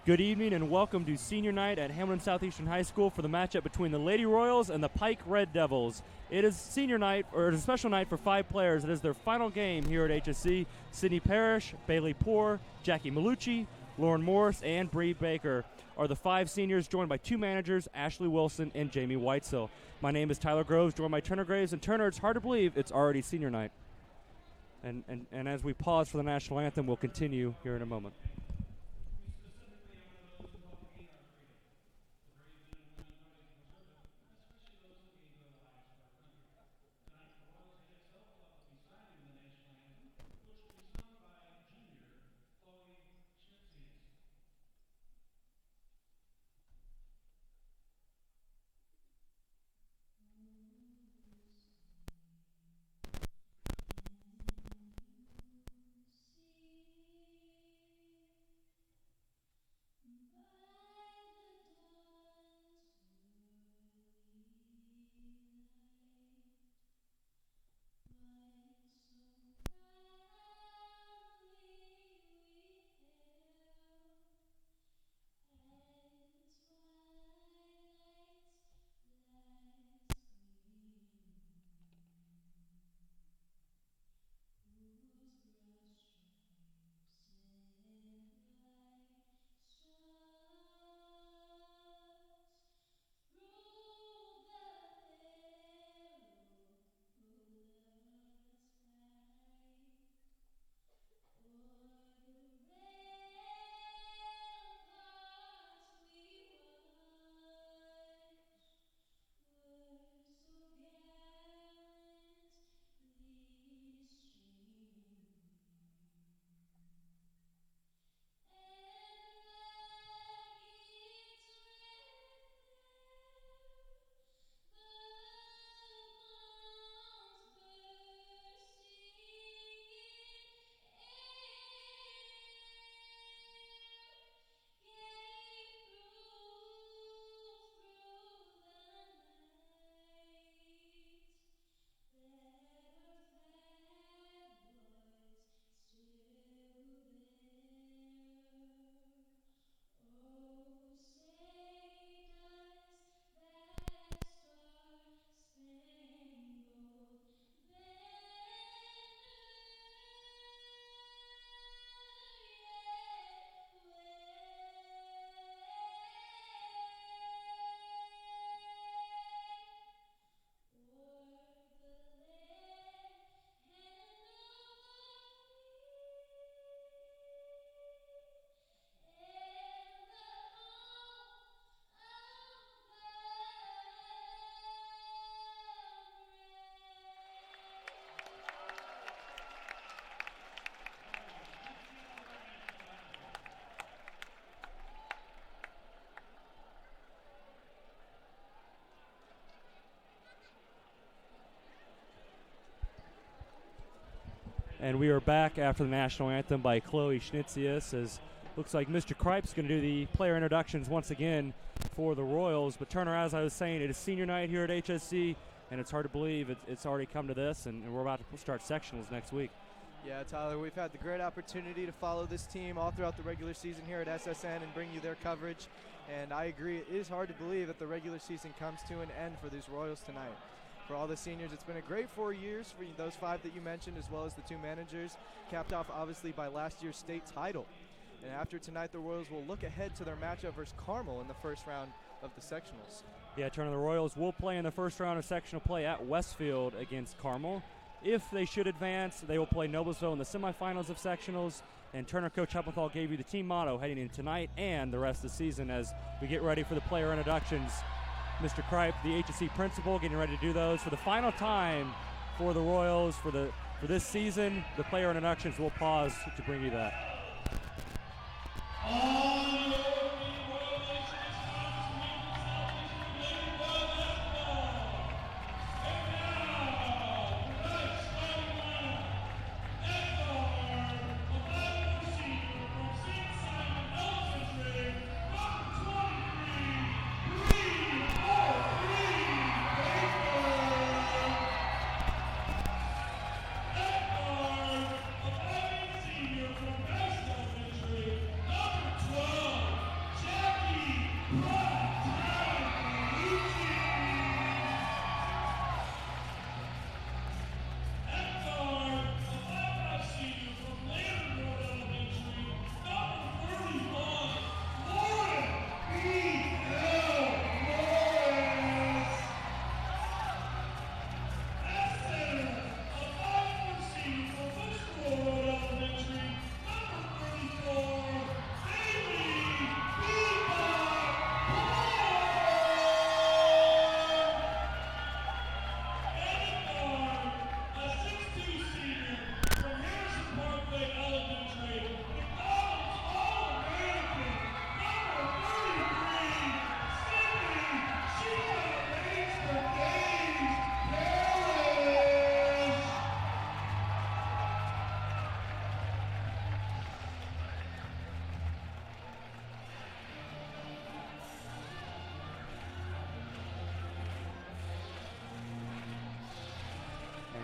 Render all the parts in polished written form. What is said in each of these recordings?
Good evening and welcome to Senior Night at Hamilton Southeastern High School for the matchup between the Lady Royals and the Pike Red Devils. It is senior night, or it is a special night for 5 players. It is their final game here at HSE. Sydney Parrish, Bailey Poore, Jackie Malucci, Lauren Morris, and Bree Baker are the 5 seniors, joined by 2 managers, Ashley Wilson and Jamie Whitesill. My name is Tyler Groves, joined by Turner Graves. And Turner, it's hard to believe it's already senior night. And as we pause for the national anthem, we'll continue here in a moment. And we are back after the national anthem by Chloe Schnitzius, as looks like Mr. Kripe's going to do the player introductions once again for the Royals. But Turner, as I was saying, it is senior night here at HSC, and it's hard to believe it's already come to this, and we're about to start sectionals next week. Yeah, Tyler, we've had the great opportunity to follow this team all throughout the regular season here at SSN and bring you their coverage. And I agree, it is hard to believe that the regular season comes to an end for these Royals tonight. For all the seniors, it's been a great 4 years for those 5 that you mentioned, as well as the 2 managers, capped off obviously by last year's state title. And after tonight, the Royals will look ahead to their matchup versus Carmel in the first round of the sectionals. Yeah, Turner, the Royals will play in the first round of sectional play at Westfield against Carmel. If they should advance, they will play Noblesville in the semifinals of sectionals. And Turner, Coach Heppenthal gave you the team motto heading in tonight and the rest of the season as we get ready for the player introductions. Mr. Kripe, the HSE principal, getting ready to do those for the final time for the Royals for this season. The player introductions, will pause to bring you that.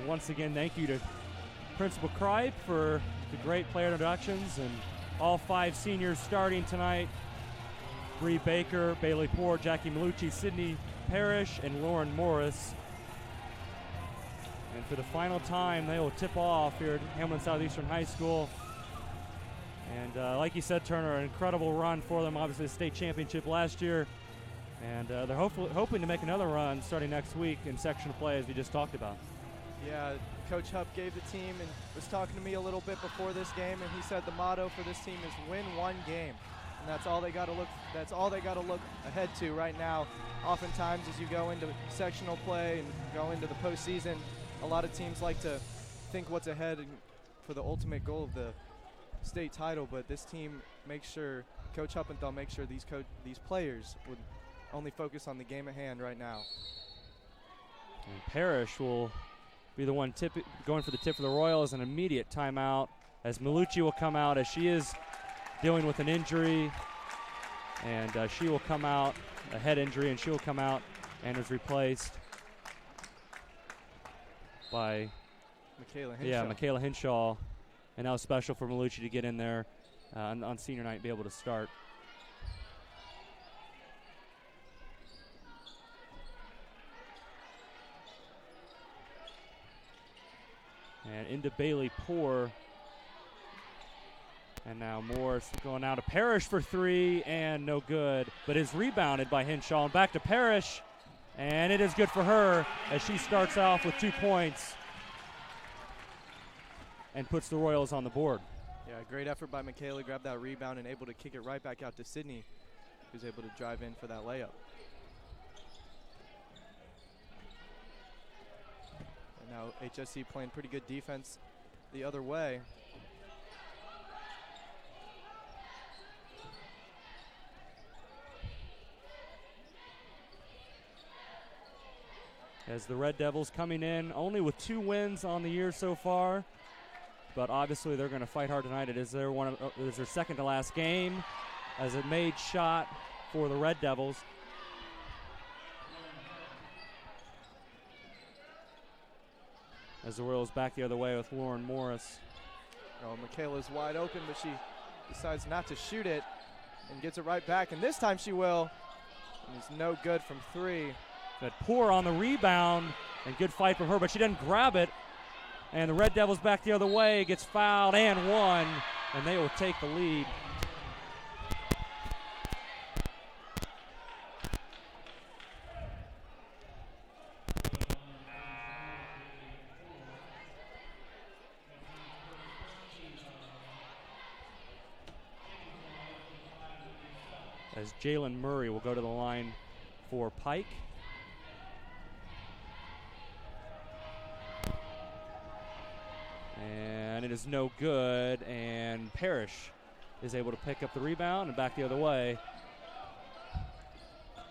once again, thank you to Principal Kripe for the great player introductions, and all 5 seniors starting tonight. Bree Baker, Bailey Poor, Jackie Malucci, Sydney Parrish, and Lauren Morris. And for the final time, they will tip off here at Hamlin Southeastern High School. And like you said, Turner, an incredible run for them. Obviously, the state championship last year. And they're hoping to make another run starting next week in sectional play, as we just talked about. Yeah, Coach Hupp gave the team and was talking to me a little bit before this game, and he said the motto for this team is win one game. And that's all they got to look ahead to right now. Oftentimes, as you go into sectional play and go into the postseason, a lot of teams like to think what's ahead for the ultimate goal of the state title, but this team makes sure, Coach Huppenthal makes sure these players would only focus on the game at hand right now. And Parrish will be the one going for the tip for the Royals. An immediate timeout as Malucci will come out, as she is dealing with an injury, and she will come out, a head injury, and she will come out and is replaced by Michaela Hinshaw. Yeah, Michaela Hinshaw. And that was special for Malucci to get in there on senior night and be able to start. And into Bailey Poor. And now Morris going out to Parrish for 3, and no good. But is rebounded by Hinshaw. And back to Parrish. And it is good for her as she starts off with 2 points and puts the Royals on the board. Yeah, great effort by Michaela. Grabbed that rebound and able to kick it right back out to Sydney, who's able to drive in for that layup. And now HSE playing pretty good defense the other way. As the Red Devils coming in only with 2 wins on the year so far, but obviously they're going to fight hard tonight. It is their second to last game as a made shot for the Red Devils. As the Royals back the other way with Lauren Morris. Oh, Michaela's wide open, but she decides not to shoot it and gets it right back, and this time she will. And it's no good from 3. But Poor on the rebound, and good fight from her, but she doesn't grab it. And the Red Devils back the other way, gets fouled and won, and they will take the lead. As Jalen Murray will go to the line for Pike. And it is no good, and Parrish is able to pick up the rebound and back the other way.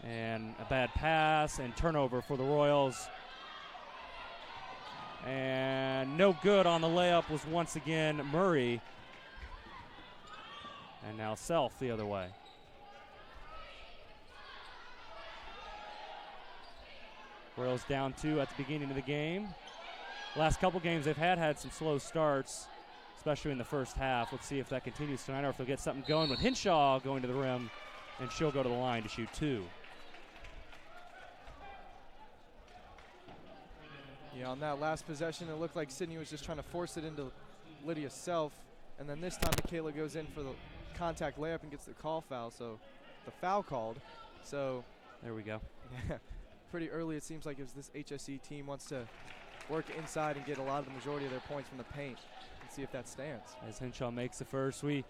And a bad pass and turnover for the Royals. And no good on the layup was once again Murray. And now Self the other way. Royals down 2 at the beginning of the game. Last couple games they've had some slow starts, especially in the first half. Let's see if that continues tonight or if they'll get something going with Hinshaw going to the rim, and she'll go to the line to shoot 2. Yeah, on that last possession, it looked like Sydney was just trying to force it into Lydia Self, and then this time Michaela goes in for the contact layup and gets the foul called. So there we go. Yeah, pretty early it seems like it was this HSE team wants to work inside and get a lot of the majority of their points from the paint and see if that stands. As Hinshaw makes the first, we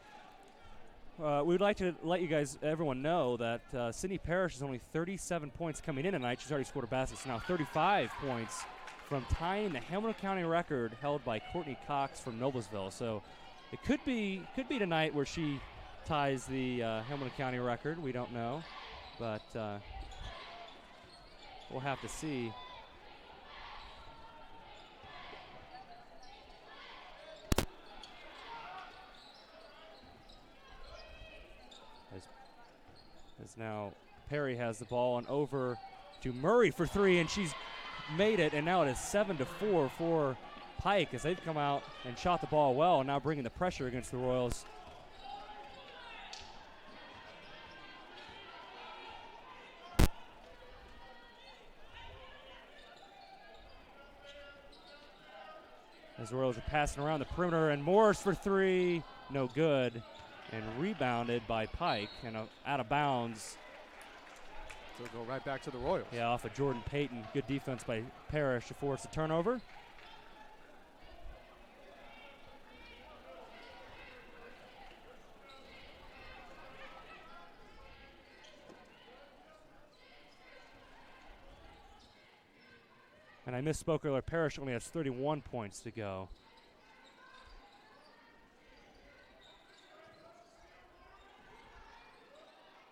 would like to let everyone know that Sydney Parrish is only 37 points coming in tonight. She's already scored a basket, so now 35 points from tying the Hamilton County record held by Courtney Cox from Noblesville. So it could be tonight where she ties the Hamilton County record. We don't know, but we'll have to see. As now Perry has the ball and over to Murray for 3, and she's made it, and now it is 7-4 for Pike as they've come out and shot the ball well, and now bringing the pressure against the Royals. As the Royals are passing around the perimeter, and Morris for three, no good, and rebounded by Pike and out of bounds. So go right back to the Royals. Yeah, off of Jordan Payton. Good defense by Parrish to force a turnover. And I misspoke earlier, Parrish only has 31 points to go.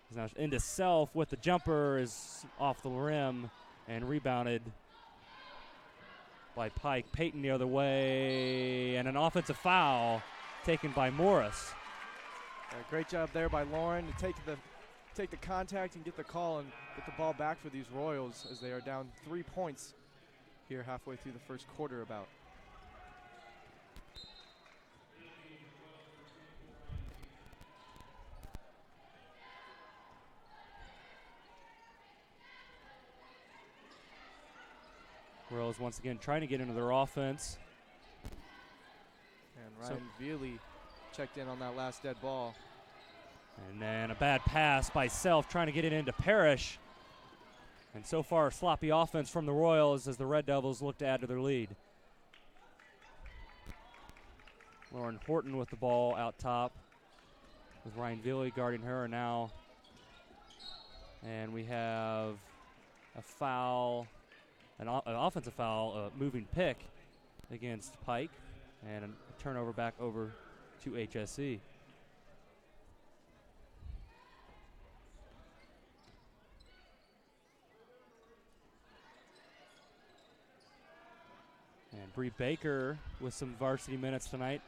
He's now into Self with the jumper, is off the rim and rebounded by Pike. Payton the other way, and an offensive foul taken by Morris. Great job there by Lauren to take the contact and get the call and get the ball back for these Royals as they are down 3 points here halfway through the first quarter about. Royals once again trying to get into their offense. And Ryan Veely checked in on that last dead ball. And then a bad pass by Self trying to get it into Parrish. And so far, sloppy offense from the Royals as the Red Devils look to add to their lead. Lauren Horton with the ball out top with Ryan Veely guarding her now. And we have a foul, an offensive foul, a moving pick against Pike, and a turnover back over to HSE. And Bree Baker with some varsity minutes tonight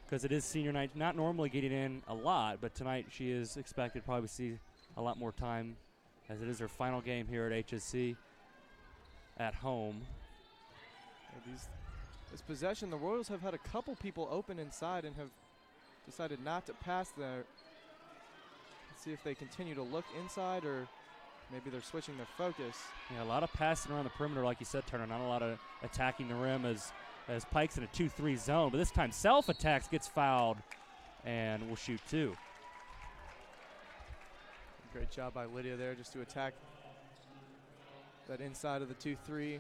because it is senior night. Not normally getting in a lot, but tonight she is expected to probably see a lot more time as it is her final game here at HSE at home. This possession, the Royals have had a couple people open inside and have decided not to pass there. Let's see if they continue to look inside or maybe they're switching their focus. Yeah, a lot of passing around the perimeter, like you said, Turner. Not a lot of attacking the rim as Pike's in a 2-3 zone. But this time Self attacks, gets fouled, and will shoot two. Great job by Lydia there just to attack that inside of the 2-3,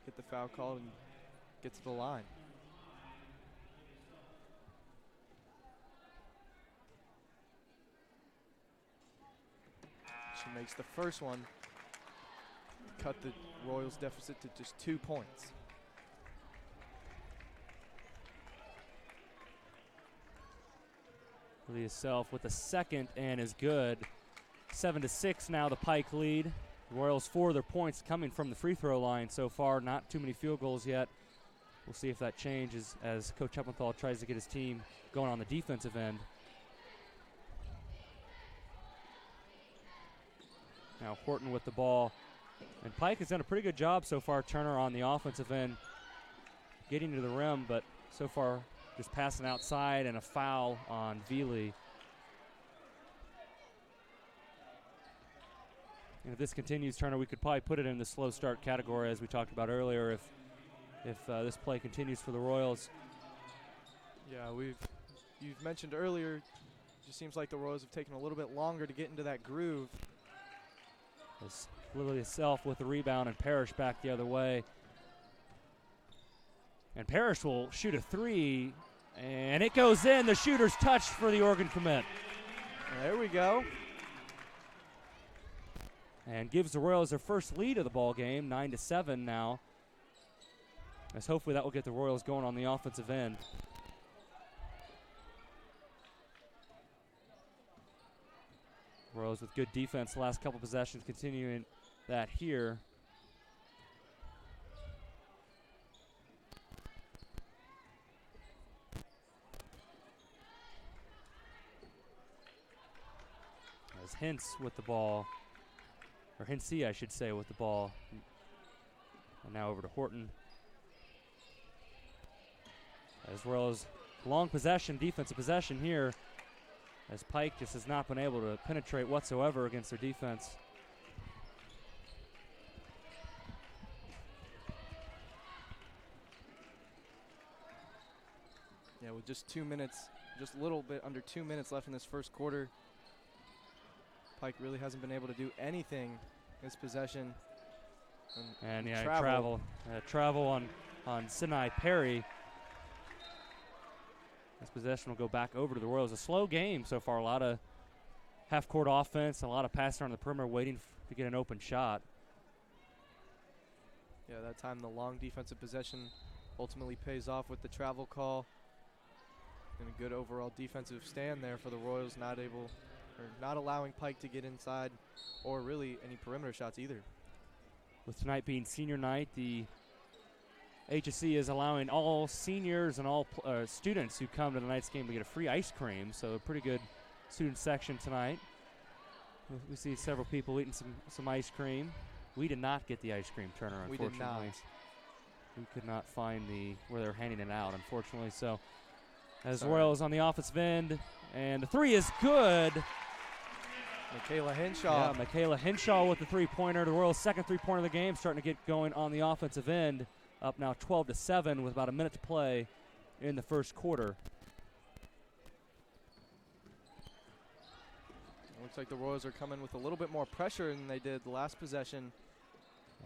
get the foul called, and get to the line. She makes the first one, cut the Royals deficit to just 2 points. Lydia Self with the second and is good. 7-6 now, the Pike lead. The Royals 4 of their points coming from the free throw line so far. Not too many field goals yet. We'll see if that changes as Coach Heppenthal tries to get his team going on the defensive end. Now Horton with the ball. And Pike has done a pretty good job so far, Turner, on the offensive end, getting to the rim, but so far just passing outside and a foul on Veely. And if this continues, Turner, we could probably put it in the slow start category as we talked about earlier if this play continues for the Royals. Yeah, you've mentioned earlier, it just seems like the Royals have taken a little bit longer to get into that groove. As Lydia Self with the rebound and Parrish back the other way. And Parrish will shoot a three, and it goes in. The shooter's touched for the Oregon commit. There we go. And gives the Royals their first lead of the ball game, 9-7 now. As hopefully that will get the Royals going on the offensive end. Royals with good defense the last couple possessions, continuing that here. As Hintz with the ball, or Hinsey, I should say, with the ball. And now over to Horton. As well as long possession, defensive possession here, as Pike just has not been able to penetrate whatsoever against their defense. Yeah, with just 2 minutes, just a little bit under 2 minutes left in this first quarter, Pike really hasn't been able to do anything this possession. And yeah, travel on Sinai Perry. This possession will go back over to the Royals. A slow game so far. A lot of half-court offense, a lot of passing on the perimeter, waiting to get an open shot. Yeah, that time the long defensive possession ultimately pays off with the travel call. And a good overall defensive stand there for the Royals, not allowing Pike to get inside or really any perimeter shots either. With tonight being senior night, the HSE is allowing all seniors and all students who come to tonight's game to get a free ice cream. So a pretty good student section tonight. We see several people eating some ice cream. We did not get the ice cream, Turner, unfortunately. We did not. We could not find where they're handing it out, unfortunately. So as Royals on the offensive end, and the three is good. Michaela Henshaw. Yeah, Michaela Henshaw with the three-pointer. The Royals' second three-pointer of the game, starting to get going on the offensive end. Up now 12-7 with about a minute to play in the first quarter. Looks like the Royals are coming with a little bit more pressure than they did the last possession.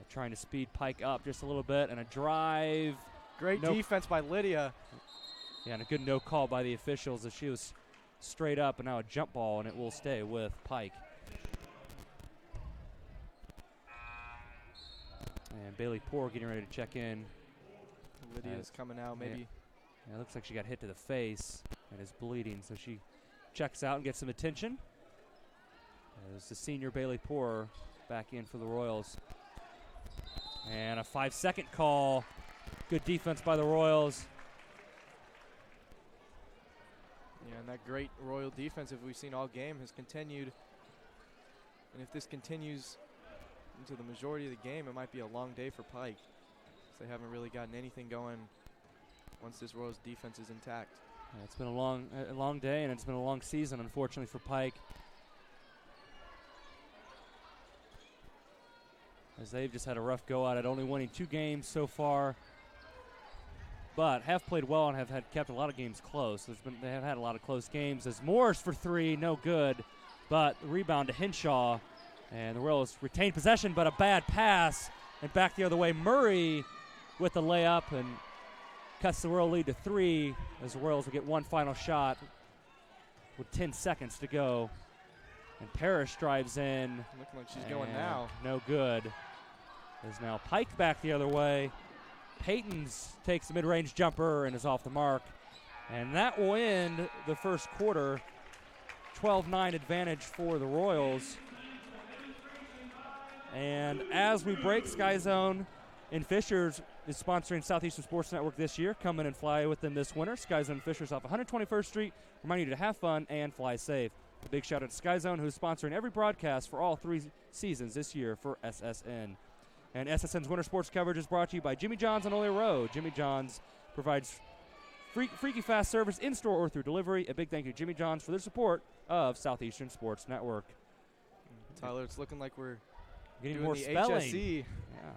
Trying to speed Pike up just a little bit, and a drive. Great defense by Lydia. Yeah, and a good no call by the officials as she was straight up, and now a jump ball, and it will stay with Pike. And Bailey Poore getting ready to check in. Lydia's coming out, maybe. Yeah, it looks like she got hit to the face and is bleeding, so she checks out and gets some attention. As the senior Bailey Poore back in for the Royals. And a 5-second call. Good defense by the Royals. Yeah, and that great Royal defense that we've seen all game has continued. And if this continues into the majority of the game, it might be a long day for Pike. They haven't really gotten anything going once this Royals defense is intact. Yeah, it's been a long day, and it's been a long season, unfortunately, for Pike. As they've just had a rough go at it, only winning 2 games so far, but have played well and have kept a lot of games close. They have had a lot of close games. As Morris for 3, no good, but the rebound to Henshaw, and the Royals retain possession, but a bad pass, and back the other way. Murray with the layup and cuts the Royal lead to 3, as the Royals will get one final shot with 10 seconds to go. And Parrish drives in. Looking like she's going now. No good. As now Pike back the other way. Paytons takes the mid-range jumper and is off the mark. And that will end the first quarter. 12-9 advantage for the Royals. And as we break, Sky Zone in Fishers is sponsoring Southeastern Sports Network this year. Come in and fly with them this winter. Sky Zone Fishers off 121st Street. Remind you to have fun and fly safe. A big shout out to Sky Zone, who's sponsoring every broadcast for all 3 seasons this year for SSN. And SSN's winter sports coverage is brought to you by Jimmy John's on Ole Road. Jimmy John's provides freaky fast service in-store or through delivery. A big thank you to Jimmy John's for their support of Southeastern Sports Network. Tyler, it's looking like we're getting doing more the spelling. HSE. Yeah.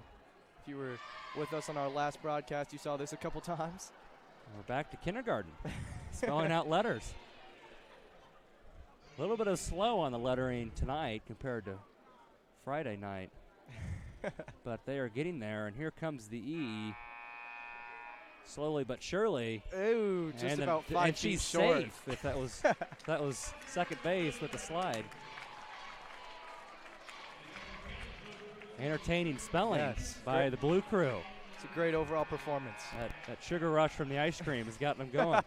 If you were with us on our last broadcast, you saw this a couple times. We're back to kindergarten, spelling out letters. A little bit of slow on the lettering tonight compared to Friday night. But they are getting there, and here comes the E. Slowly but surely. Ooh, just and about 5 and feet she's short. safe if that was second base with the slide. Entertaining spelling by the Blue Crew. It's a great overall performance. That sugar rush from the ice cream has gotten them going.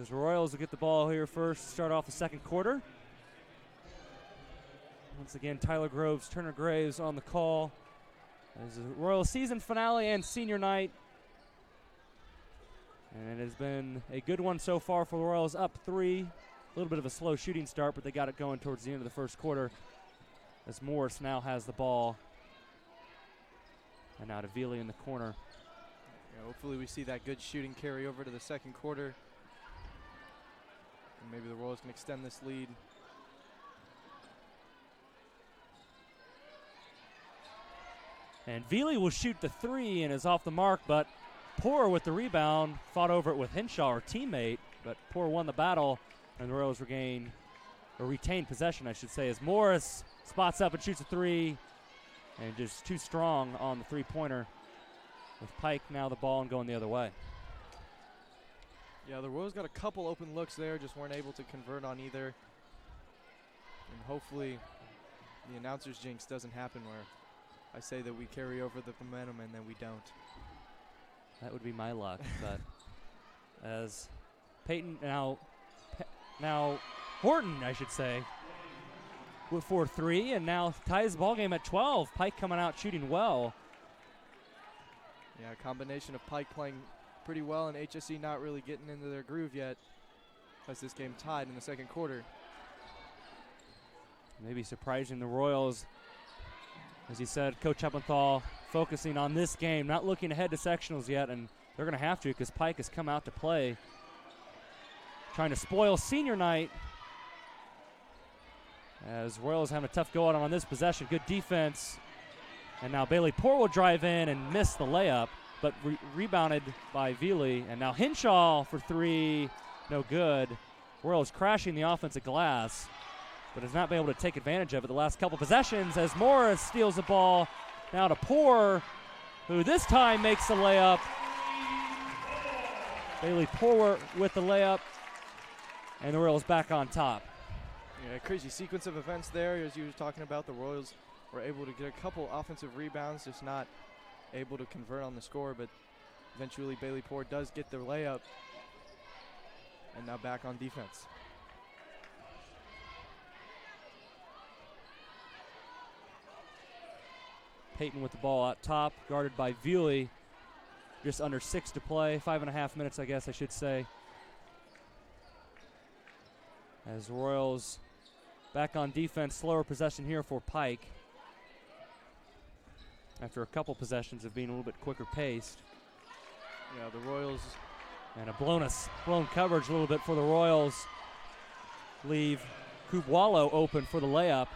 As Royals will get the ball here first, start off the second quarter. Once again, Tyler Groves, Turner Graves on the call. As the Royals season finale and senior night. And it has been a good one so far for the Royals, up 3. A little bit of a slow shooting start, but they got it going towards the end of the first quarter. as Morris now has the ball. And now to Veely in the corner. Yeah, hopefully we see that good shooting carry over to the second quarter. And maybe the Royals can extend this lead. And Veely will shoot the three and is off the mark, but Poor with the rebound, fought over it with Henshaw, our teammate, but Poor won the battle, and the Royals retain possession, I should say, as Morris spots up and shoots a three, and just too strong on the three-pointer, with Pike now the ball and going the other way. Yeah, the Royals got a couple open looks there, just weren't able to convert on either. And hopefully the announcer's jinx doesn't happen where I say that we carry over the momentum and then we don't. That would be my luck, but as Peyton now Horton, I should say, with 4-3, and now ties the ball game at 12. Pike coming out shooting well. Yeah, a combination of Pike playing pretty well and HSE not really getting into their groove yet, as this game tied in the second quarter. Maybe surprising the Royals. As he said, Coach Heppenthal focusing on this game, not looking ahead to sectionals yet, and they're going to have to because Pike has come out to play. Trying to spoil senior night as Royals having a tough go out on this possession. Good defense. And now Bailey Poor will drive in and miss the layup, but rebounded by Veely. And now Henshaw for three, no good. Royals crashing the offensive glass, but has not been able to take advantage of it the last couple possessions as Morris steals the ball. Now to Poor, who this time makes the layup. Bailey Poor with the layup, and the Royals back on top. Yeah, crazy sequence of events there. As you were talking about, the Royals were able to get a couple offensive rebounds, just not able to convert on the score, but eventually Bailey Poor does get the layup, and now back on defense. Peyton with the ball out top, guarded by Veely. Just under 6 to play, 5.5 minutes, I guess I should say. As Royals back on defense, slower possession here for Pike. After a couple possessions of being a little bit quicker paced. Yeah, the Royals. And a blown coverage a little bit for the Royals. Leave Kubwalo open for the layup.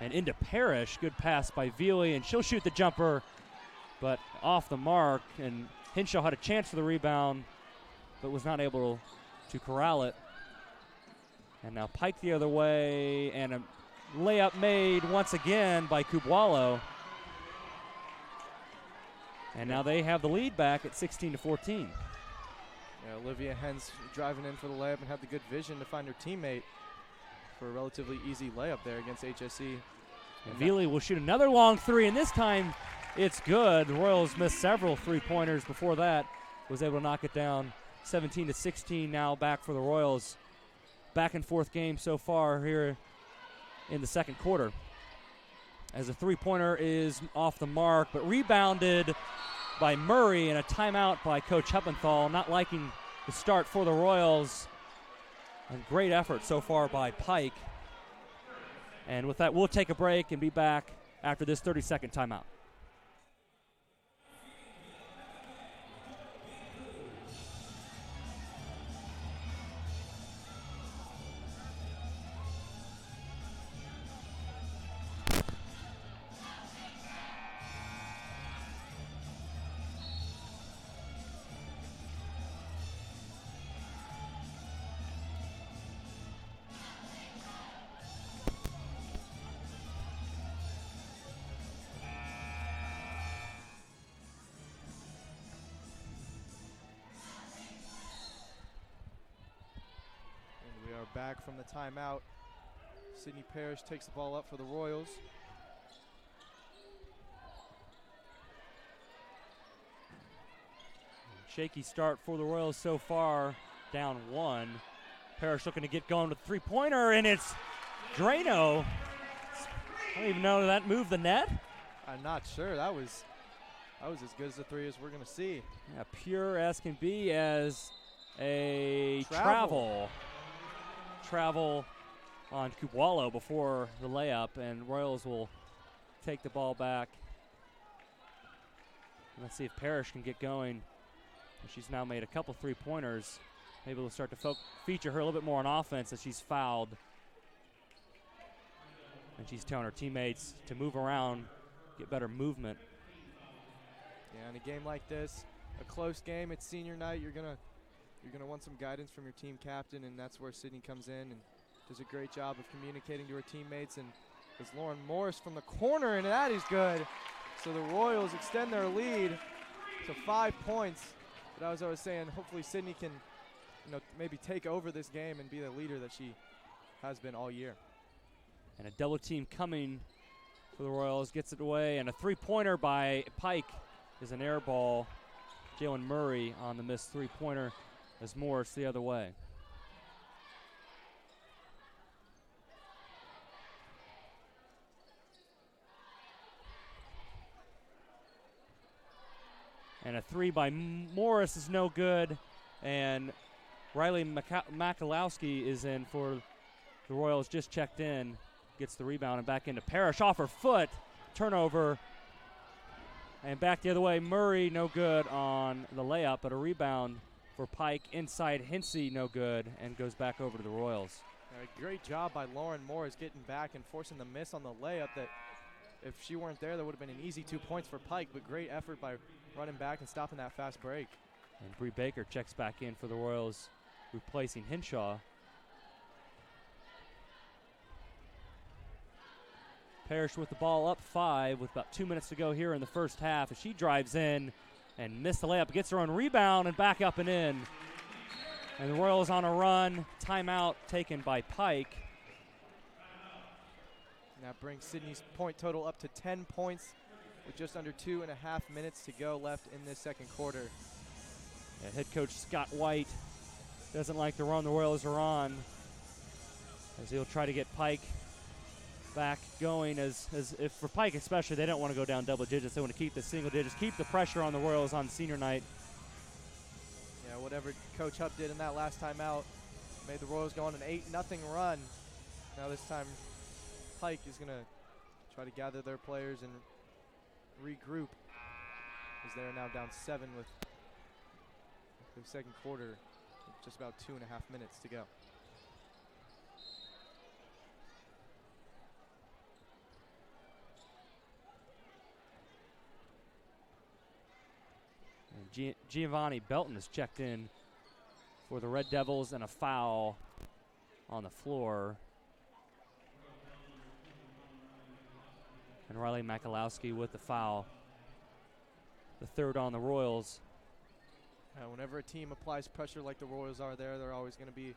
And into Parrish, good pass by Veely, and she'll shoot the jumper, but off the mark. And Henshaw had a chance for the rebound, but was not able to corral it. And now Pike the other way, and a layup made once again by Kubwalo. And now they have the lead back at 16-14. Yeah, Olivia Hens driving in for the layup and had the good vision to find her teammate for a relatively easy layup there against HSE. And Veely will shoot another long three, and this time it's good. The Royals missed several three-pointers before that. Was able to knock it down. 17-16 now back for the Royals. Back and forth game so far here in the second quarter. As a three-pointer is off the mark, but rebounded by Murray, and a timeout by Coach Heppenthal. Not liking the start for the Royals. And great effort so far by Pike. And with that, we'll take a break and be back after this 30-second timeout. Back from the timeout. Sydney Parrish takes the ball up for the Royals. Shaky start for the Royals so far, down one. Parrish looking to get going with a three-pointer, and it's Drano. I don't even know that moved the net. I'm not sure. That was as good as the three as we're going to see. Yeah, pure as can be, as a travel on Kubwalo before the layup, and Royals will take the ball back. Let's see if Parrish can get going. She's now made a couple three-pointers. Maybe we'll start to feature her a little bit more on offense as she's fouled. And she's telling her teammates to move around, get better movement. Yeah, in a game like this, a close game, it's senior night, you're gonna want some guidance from your team captain, and that's where Sydney comes in and does a great job of communicating to her teammates. And there's Lauren Morris from the corner, and that is good. So the Royals extend their lead to 5 points. But as I was saying, hopefully Sydney can, maybe take over this game and be the leader that she has been all year. And a double team coming for the Royals, gets it away, and a three-pointer by Pike is an air ball. Jalen Murray on the missed three-pointer as Morris the other way. And a three by Morris is no good, and Riley Makalowski is in for the Royals, just checked in, gets the rebound and back into Parrish off her foot, turnover, and back the other way. Murray no good on the layup, but a rebound for Pike inside Hinsey no good, and goes back over to the Royals. Great job by Lauren Morris getting back and forcing the miss on the layup that if she weren't there, that would have been an easy 2 points for Pike, but great effort by running back and stopping that fast break. And Bree Baker checks back in for the Royals, replacing Hinshaw. Parrish with the ball up 5 with about 2 minutes to go here in the first half as she drives in and missed the layup, gets her own rebound and back up and in. And the Royals on a run, timeout taken by Pike. And that brings Sydney's point total up to 10 points with just under 2.5 minutes to go left in this second quarter. Yeah, head coach Scott White doesn't like the run the Royals are on, as he'll try to get Pike back going. As if for Pike especially, they don't want to go down double digits. They want to keep the single digits, keep the pressure on the Royals on senior night. Yeah, whatever Coach Hupp did in that last time out made the Royals go on an 8-0 run. Now this time Pike is going to try to gather their players and regroup, as they are now down 7 with the second quarter, with just about 2.5 minutes to go. And Giovanni Belton has checked in for the Red Devils, and a foul on the floor. And Riley Makalowski with the foul, the third on the Royals. Whenever a team applies pressure like the Royals are there, they're always going to be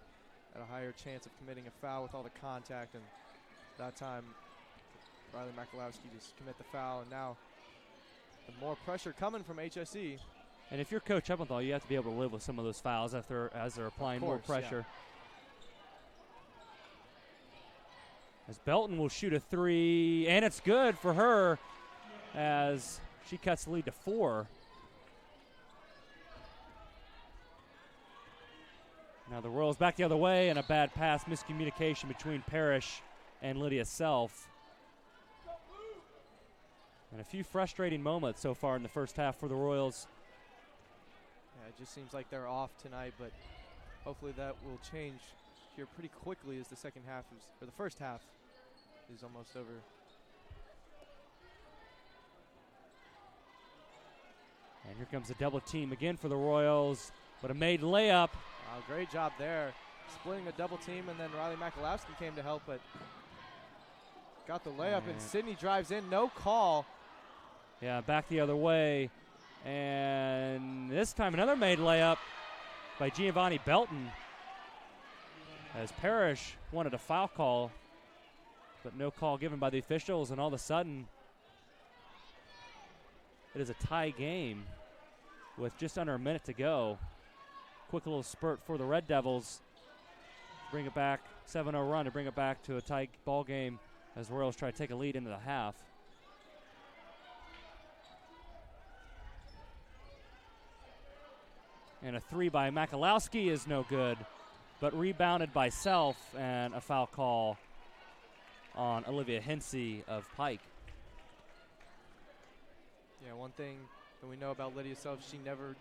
at a higher chance of committing a foul with all the contact. And that time, Riley Makalowski just commit the foul. And now, the more pressure coming from HSE. And if you're Coach Heppenthal, you have to be able to live with some of those fouls as they're applying more pressure. Yeah. As Belton will shoot a three, and it's good for her as she cuts the lead to 4. Now the Royals back the other way, and a bad pass, miscommunication between Parrish and Lydia Self. And a few frustrating moments so far in the first half for the Royals. Yeah, it just seems like they're off tonight, but hopefully that will change here pretty quickly as the first half is almost over. And here comes a double team again for the Royals, but a made layup. Wow, great job there. Splitting a double team, and then Riley Makalowski came to help, but got the layup, and Sydney drives in, no call. Yeah, back the other way. And this time another made layup by Giovanni Belton, as Parrish wanted a foul call, but no call given by the officials, and all of a sudden it is a tie game with just under a minute to go. Quick little spurt for the Red Devils. Bring it back, 7-0 run to bring it back to a tight ball game as the Royals try to take a lead into the half. And a three by Makalowski is no good, but rebounded by Self, and a foul call on Olivia Hensey of Pike. Yeah, one thing that we know about Lydia Self, she never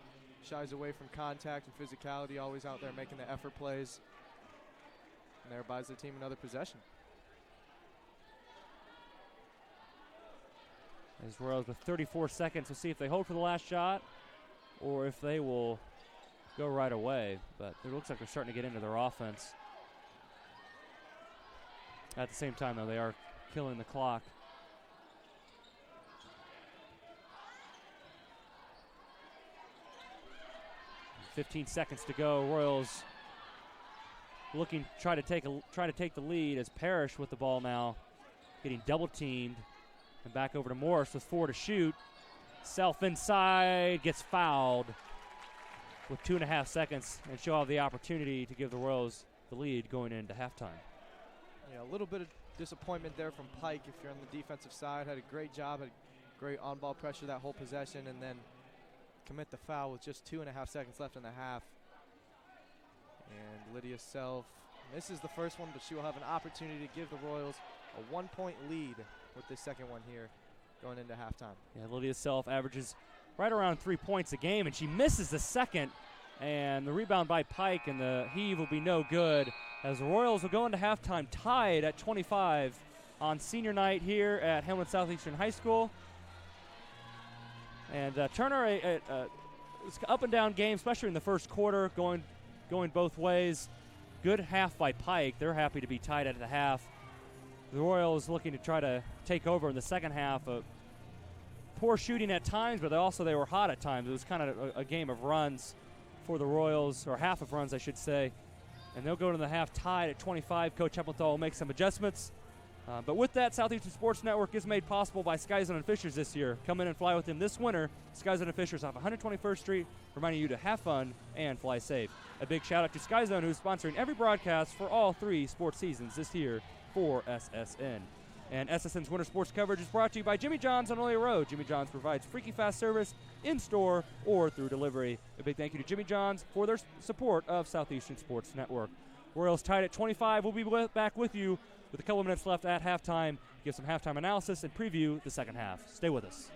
shies away from contact and physicality, always out there making the effort plays. And there buys the team another possession. As Royals with 34 seconds, we'll see if they hold for the last shot or if they will go right away. But it looks like they're starting to get into their offense. At the same time, though, they are killing the clock. .15 seconds to go. Royals looking try to take the lead as Parrish with the ball now, getting double teamed, and back over to Morris with 4 to shoot. Self inside, gets fouled with 2.5 seconds, and she'll have the opportunity to give the Royals the lead going into halftime. Yeah, a little bit of disappointment there from Pike if you're on the defensive side. Had a great job, had great on-ball pressure that whole possession, and then commit the foul with just 2.5 seconds left in the half. And Lydia Self misses the first one, but she will have an opportunity to give the Royals a 1-point lead with this second one here going into halftime. Yeah, Lydia Self averages right around 3 points a game, and she misses the second. And the rebound by Pike, and the heave will be no good as the Royals will go into halftime tied at 25 on senior night here at Hamlin Southeastern High School. And Turner, it's up and down game, especially in the first quarter, going both ways. Good half by Pike. They're happy to be tied at the half. The Royals looking to try to take over in the second half. Poor shooting at times, but they were hot at times. It was kind of a game of runs for the Royals, or half of runs, I should say. And they'll go to the half tied at 25. Coach Hempelthal will make some adjustments. But with that, Southeastern Sports Network is made possible by Sky Zone and Fishers this year. Come in and fly with them this winter. Sky Zone and Fishers off 121st Street, reminding you to have fun and fly safe. A big shout out to Sky Zone, who's sponsoring every broadcast for all 3 sports seasons this year for SSN. And SSN's winter sports coverage is brought to you by Jimmy John's on Olia Road. Jimmy John's provides freaky fast service in-store or through delivery. A big thank you to Jimmy John's for their support of Southeastern Sports Network. Royals tied at 25. We'll be back with you with a couple minutes left at halftime. Give some halftime analysis and preview the second half. Stay with us.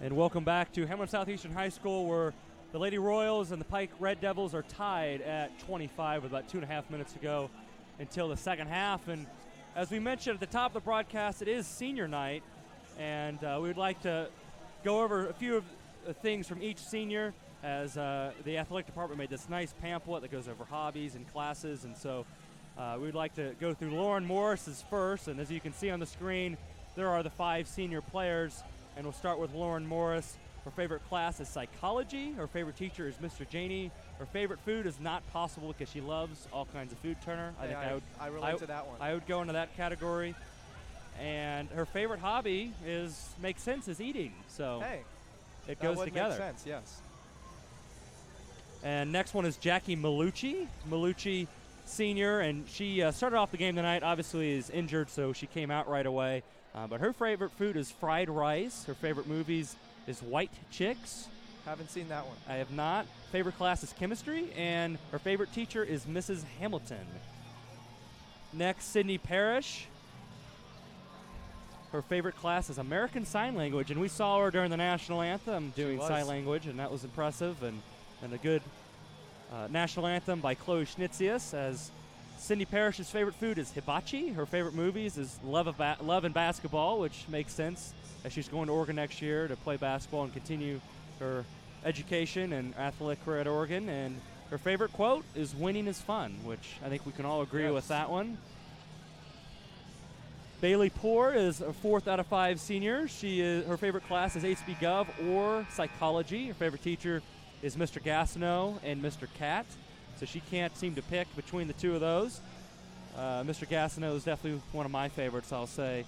And welcome back to Hamlin Southeastern High School, where the Lady Royals and the Pike Red Devils are tied at 25 with about 2.5 minutes to go until the second half. And as we mentioned at the top of the broadcast, it is senior night, and we would like to go over a few of the things from each senior, as the athletic department made this nice pamphlet that goes over hobbies and classes. And so we would like to go through Lauren Morris's first, and as you can see on the screen, there are the 5 senior players. And we'll start with Lauren Morris. Her favorite class is psychology. Her favorite teacher is Mr. Janey. Her favorite food is not possible because she loves all kinds of food, Turner. Hey, I relate to that one. I would go into that category. And her favorite hobby makes sense, is eating. So hey, it goes together. That would make sense, yes. And next one is Jackie Malucci. Malucci, senior, and she started off the game tonight. Obviously is injured, so she came out right away. But her favorite food is fried rice. Her favorite movies is White Chicks. Haven't seen that one. I have not. Favorite class is chemistry, and her favorite teacher is Mrs. Hamilton. Next, Sydney Parrish. Her favorite class is American Sign Language, and we saw her during the national anthem doing sign language, and that was impressive, and a good national anthem by Chloe Schnitzius. As Cindy Parrish's favorite food is hibachi. Her favorite movies is Love and Basketball, which makes sense as she's going to Oregon next year to play basketball and continue her education and athletic career at Oregon. And her favorite quote is "Winning is fun," which I think we can all agree with that one. Bailey Poore is a 4th out of 5 senior. Her favorite class is HB Gov or psychology. Her favorite teacher is Mr. Gastineau and Mr. Cat. So she can't seem to pick between the two of those. Mr. Gastineau is definitely one of my favorites, I'll say.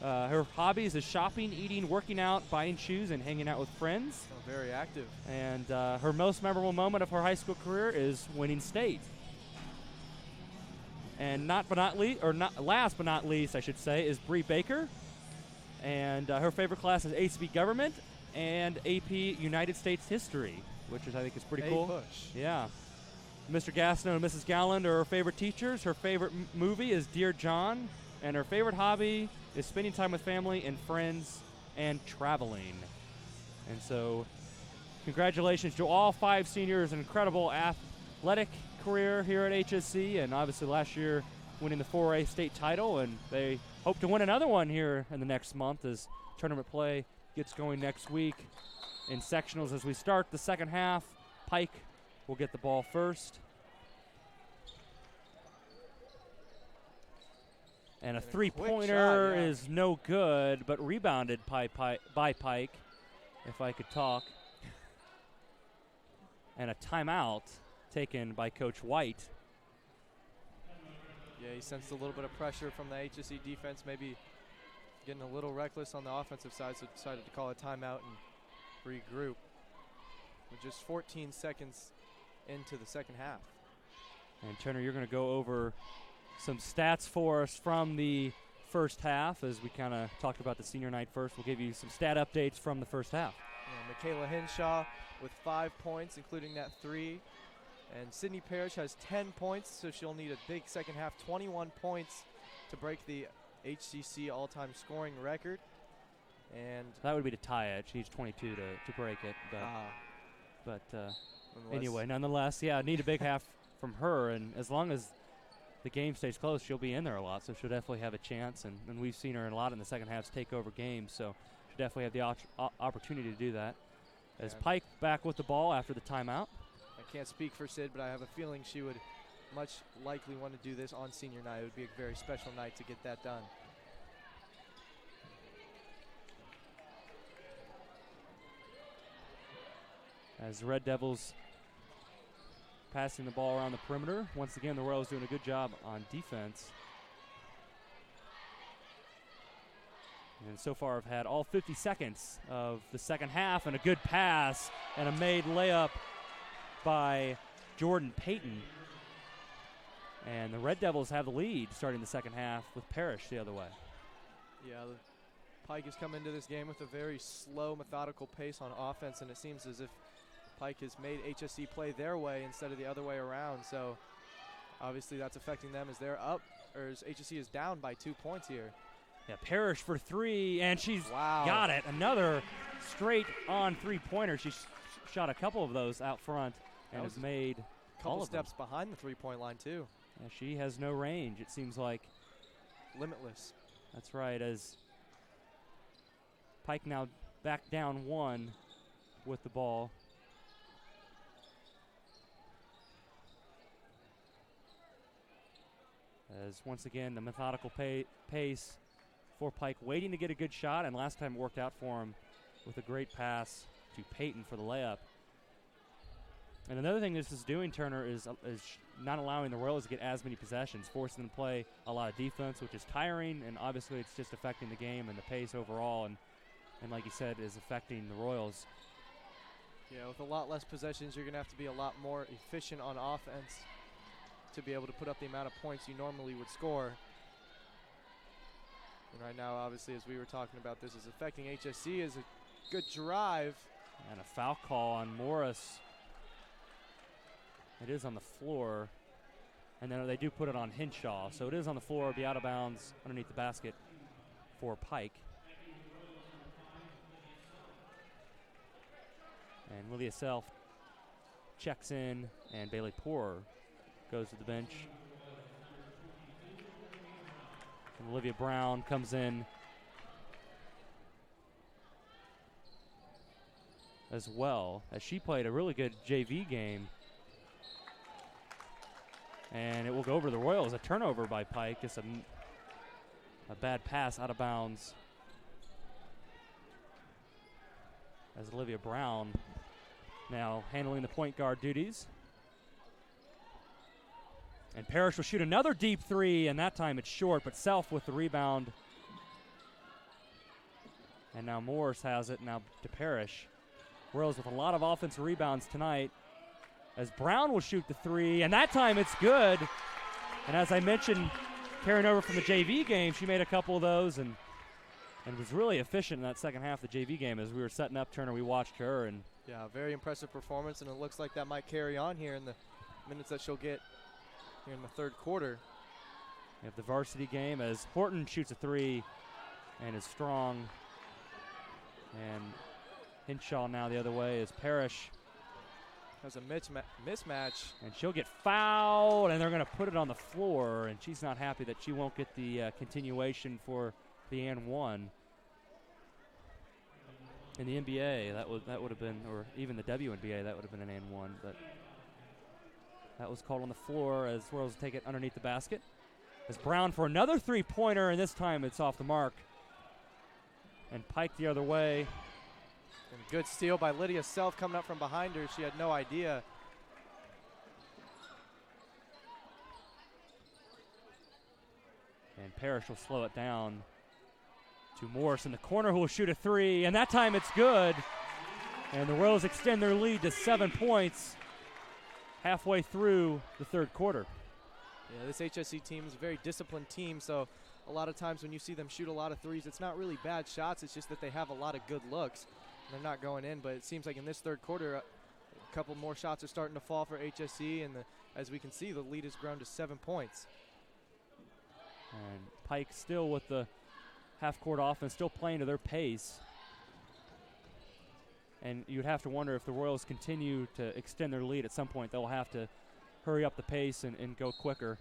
Her hobbies is shopping, eating, working out, buying shoes, and hanging out with friends. Oh, very active. And her most memorable moment of her high school career is winning state. And last but not least, I should say, is Bree Baker. And her favorite class is HB Government and AP United States History, which I think is pretty cool. Push. Yeah. Mr. Gastineau and Mrs. Galland are her favorite teachers. Her favorite movie is Dear John, and her favorite hobby is spending time with family and friends and traveling. And so, congratulations to all 5 seniors. An incredible athletic career here at HSE, and obviously last year winning the 4A state title, and they hope to win another one here in the next month as tournament play gets going next week in sectionals. As we start the second half, Pike will get the ball first. And a three-pointer is no good, but rebounded by Pike, if I could talk. And a timeout taken by Coach White. Yeah, he sensed a little bit of pressure from the HSE defense, maybe getting a little reckless on the offensive side, so decided to call a timeout and regroup with just 14 seconds into the second half. And Turner, you're going to go over some stats for us from the first half, as we kind of talked about the senior night first. We'll give you some stat updates from the first half. Yeah, Michaela Henshaw with 5 points, including that 3. And Sydney Parrish has 10 points, so she'll need a big second half, 21 points to break the HCC all-time scoring record. And that would be to tie it. She needs 22 to break it. But anyway, nonetheless, yeah, need a big half from her. And as long as the game stays close, she'll be in there a lot, so she'll definitely have a chance. And we've seen her a lot in the second half take over games, so she'll definitely have the opportunity to do that. As Pike back with the ball after the timeout. I can't speak for Sid, but I have a feeling she would much likely want to do this on senior night. It would be a very special night to get that done. As the Red Devils passing the ball around the perimeter. Once again, the Royals doing a good job on defense. And so far, I've had all 50 seconds of the second half, and a good pass and a made layup by Jordan Payton. And the Red Devils have the lead starting the second half with Parrish the other way. Yeah, Pike has come into this game with a very slow, methodical pace on offense, and it seems as if Pike has made HSE play their way instead of the other way around. So obviously that's affecting them as they're up, or as HSE is down by 2 points here. Yeah, Parrish for three, and she's Wow. got it. Another straight on three-pointer. She shot a couple of those out front and has made a couple all of them. steps behind the three-point line, too. Yeah, she has no range, it seems like. Limitless. That's right, as Pike now back down one with the ball. As once again, the methodical pace for Pike, waiting to get a good shot, and last time it worked out for him with a great pass to Peyton for the layup. And another thing this is doing, Turner, is not allowing the Royals to get as many possessions, forcing them to play a lot of defense, which is tiring, and obviously it's just affecting the game and the pace overall, and like you said, is affecting the Royals. Yeah, with a lot less possessions, you're going to have to be a lot more efficient on offense to be able to put up the amount of points you normally would score. And right now, obviously, as we were talking about, this is affecting HSE as a good drive. And a foul call on Morris. It is on the floor. And then they do put it on Hinshaw. So it is on the floor, be out of bounds underneath the basket for Pike. And Lydia Self checks in, and Bailey Poor goes to the bench. And Olivia Brown comes in as well, as she played a really good JV game. And it will go over to the Royals. A turnover by Pike, just a bad pass out of bounds. As Olivia Brown now handling the point guard duties. And Parrish will shoot another deep three, and that time it's short, but Self with the rebound. And now Morris has it, now to Parrish. Royals with a lot of offensive rebounds tonight. As Brown will shoot the three, and that time it's good. And as I mentioned, carrying over from the JV game, she made a couple of those and was really efficient in that second half of the JV game. As we were setting up, Turner, we watched her. And yeah, very impressive performance, and it looks like that might carry on here in the minutes that she'll get here in the third quarter. We have the varsity game as Horton shoots a three and is strong. And Hinshaw now the other way as Parrish has a mismatch. And she'll get fouled, and they're going to put it on the floor, and she's not happy that she won't get the continuation for the and one. In the NBA, that would have been, or even the WNBA, that would have been an and one, but that was called on the floor as Royals take it underneath the basket. As Brown for another three-pointer, and this time it's off the mark. And Pike the other way. And good steal by Lydia Self coming up from behind her. She had no idea. And Parrish will slow it down to Morris in the corner, who will shoot a three, and that time it's good. And the Royals extend their lead to 7 points halfway through the third quarter. Yeah, this HSE team is a very disciplined team, so a lot of times when you see them shoot a lot of threes, it's not really bad shots, it's just that they have a lot of good looks. They're not going in, but it seems like in this third quarter, a couple more shots are starting to fall for HSE, and as we can see, the lead has grown to 7 points. And Pike still with the half-court offense, still playing to their pace. And you'd have to wonder if the Royals continue to extend their lead at some point, they'll have to hurry up the pace and go quicker.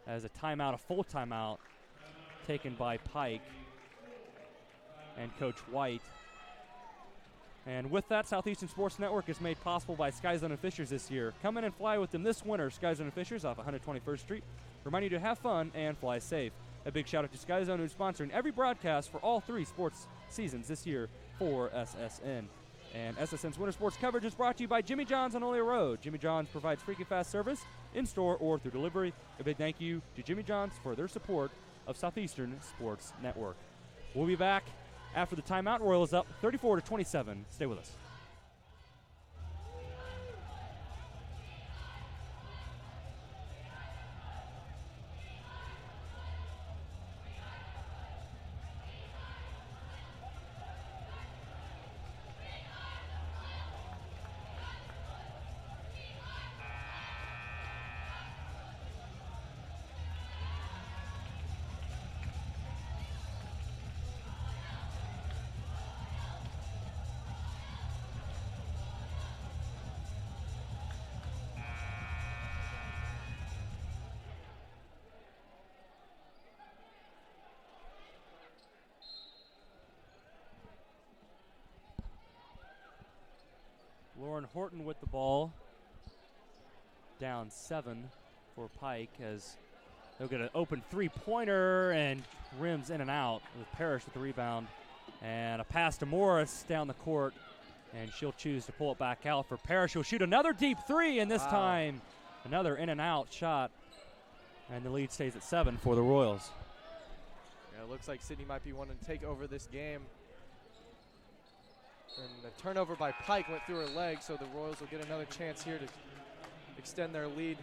As a timeout, a full timeout taken by Pike and Coach White. And with that, Southeastern Sports Network is made possible by Sky Zone and Fishers this year. Come in and fly with them this winter, Sky Zone and Fishers off 121st Street. Remind you to have fun and fly safe. A big shout out to Sky Zone, who's sponsoring every broadcast for all 3 sports seasons this year for SSN. And SSN's winter sports coverage is brought to you by Jimmy John's on Olear Road. Jimmy John's provides freaking fast service in-store or through delivery. A big thank you to Jimmy John's for their support of Southeastern Sports Network. We'll be back after the timeout. Royals up 34-27. Stay with us. Lauren Horton with the ball. Down 7 for Pike as they'll get an open three-pointer and rims in and out with Parrish with the rebound. And a pass to Morris down the court, and she'll choose to pull it back out for Parrish. She'll shoot another deep three, and this time another in and out shot. And the lead stays at 7 for the Royals. Yeah, it looks like Sydney might be wanting to take over this game. And the turnover by Pike went through her leg, so the Royals will get another chance here to extend their lead,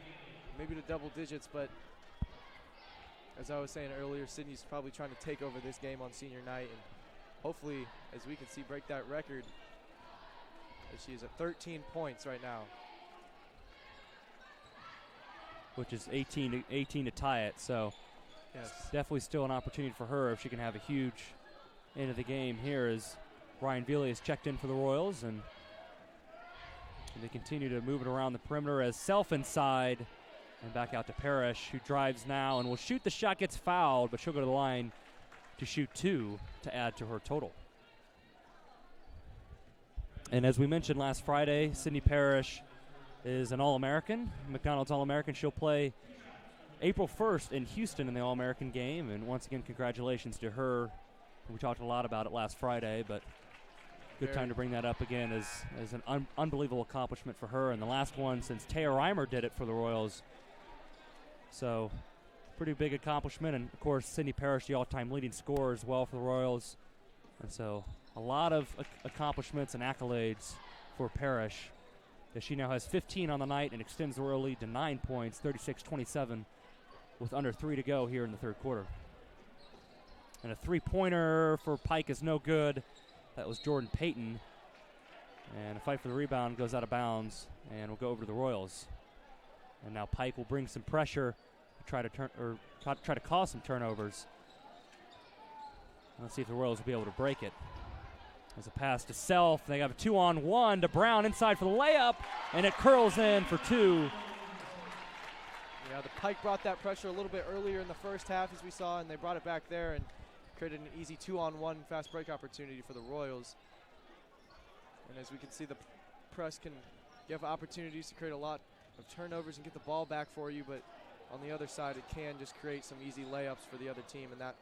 maybe to double digits. But as I was saying earlier, Sydney's probably trying to take over this game on senior night, and hopefully, as we can see, break that record. As she's at 13 points right now, which is 18 to tie it. So yes, definitely still an opportunity for her if she can have a huge end of the game here, as Ryan Vealey has checked in for the Royals, and they continue to move it around the perimeter as Self inside and back out to Parrish, who drives now and will shoot the shot, gets fouled, but she'll go to the line to shoot 2 to add to her total. And as we mentioned last Friday, Sydney Parrish is an All-American, McDonald's All-American. She'll play April 1st in Houston in the All-American game, and once again, congratulations to her. We talked a lot about it last Friday, but good time to bring that up again as an unbelievable accomplishment for her, and the last one since Taya Reimer did it for the Royals. So pretty big accomplishment, and of course Sydney Parrish, the all-time leading scorer as well for the Royals. And so a lot of accomplishments and accolades for Parrish, as she now has 15 on the night and extends the Royal lead to 9 points, 36-27, with under 3 to go here in the third quarter. And a three-pointer for Pike is no good. That was Jordan Payton. And a fight for the rebound goes out of bounds, and will go over to the Royals. And now Pike will bring some pressure to try to cause some turnovers. Let's see if the Royals will be able to break it. There's a pass to Self. They have a 2-on-1 to Brown inside for the layup, and it curls in for 2. Yeah, the Pike brought that pressure a little bit earlier in the first half, as we saw, and they brought it back there and created an easy 2-on-1 fast break opportunity for the Royals. And as we can see, the press can give opportunities to create a lot of turnovers and get the ball back for you, but on the other side, it can just create some easy layups for the other team, and that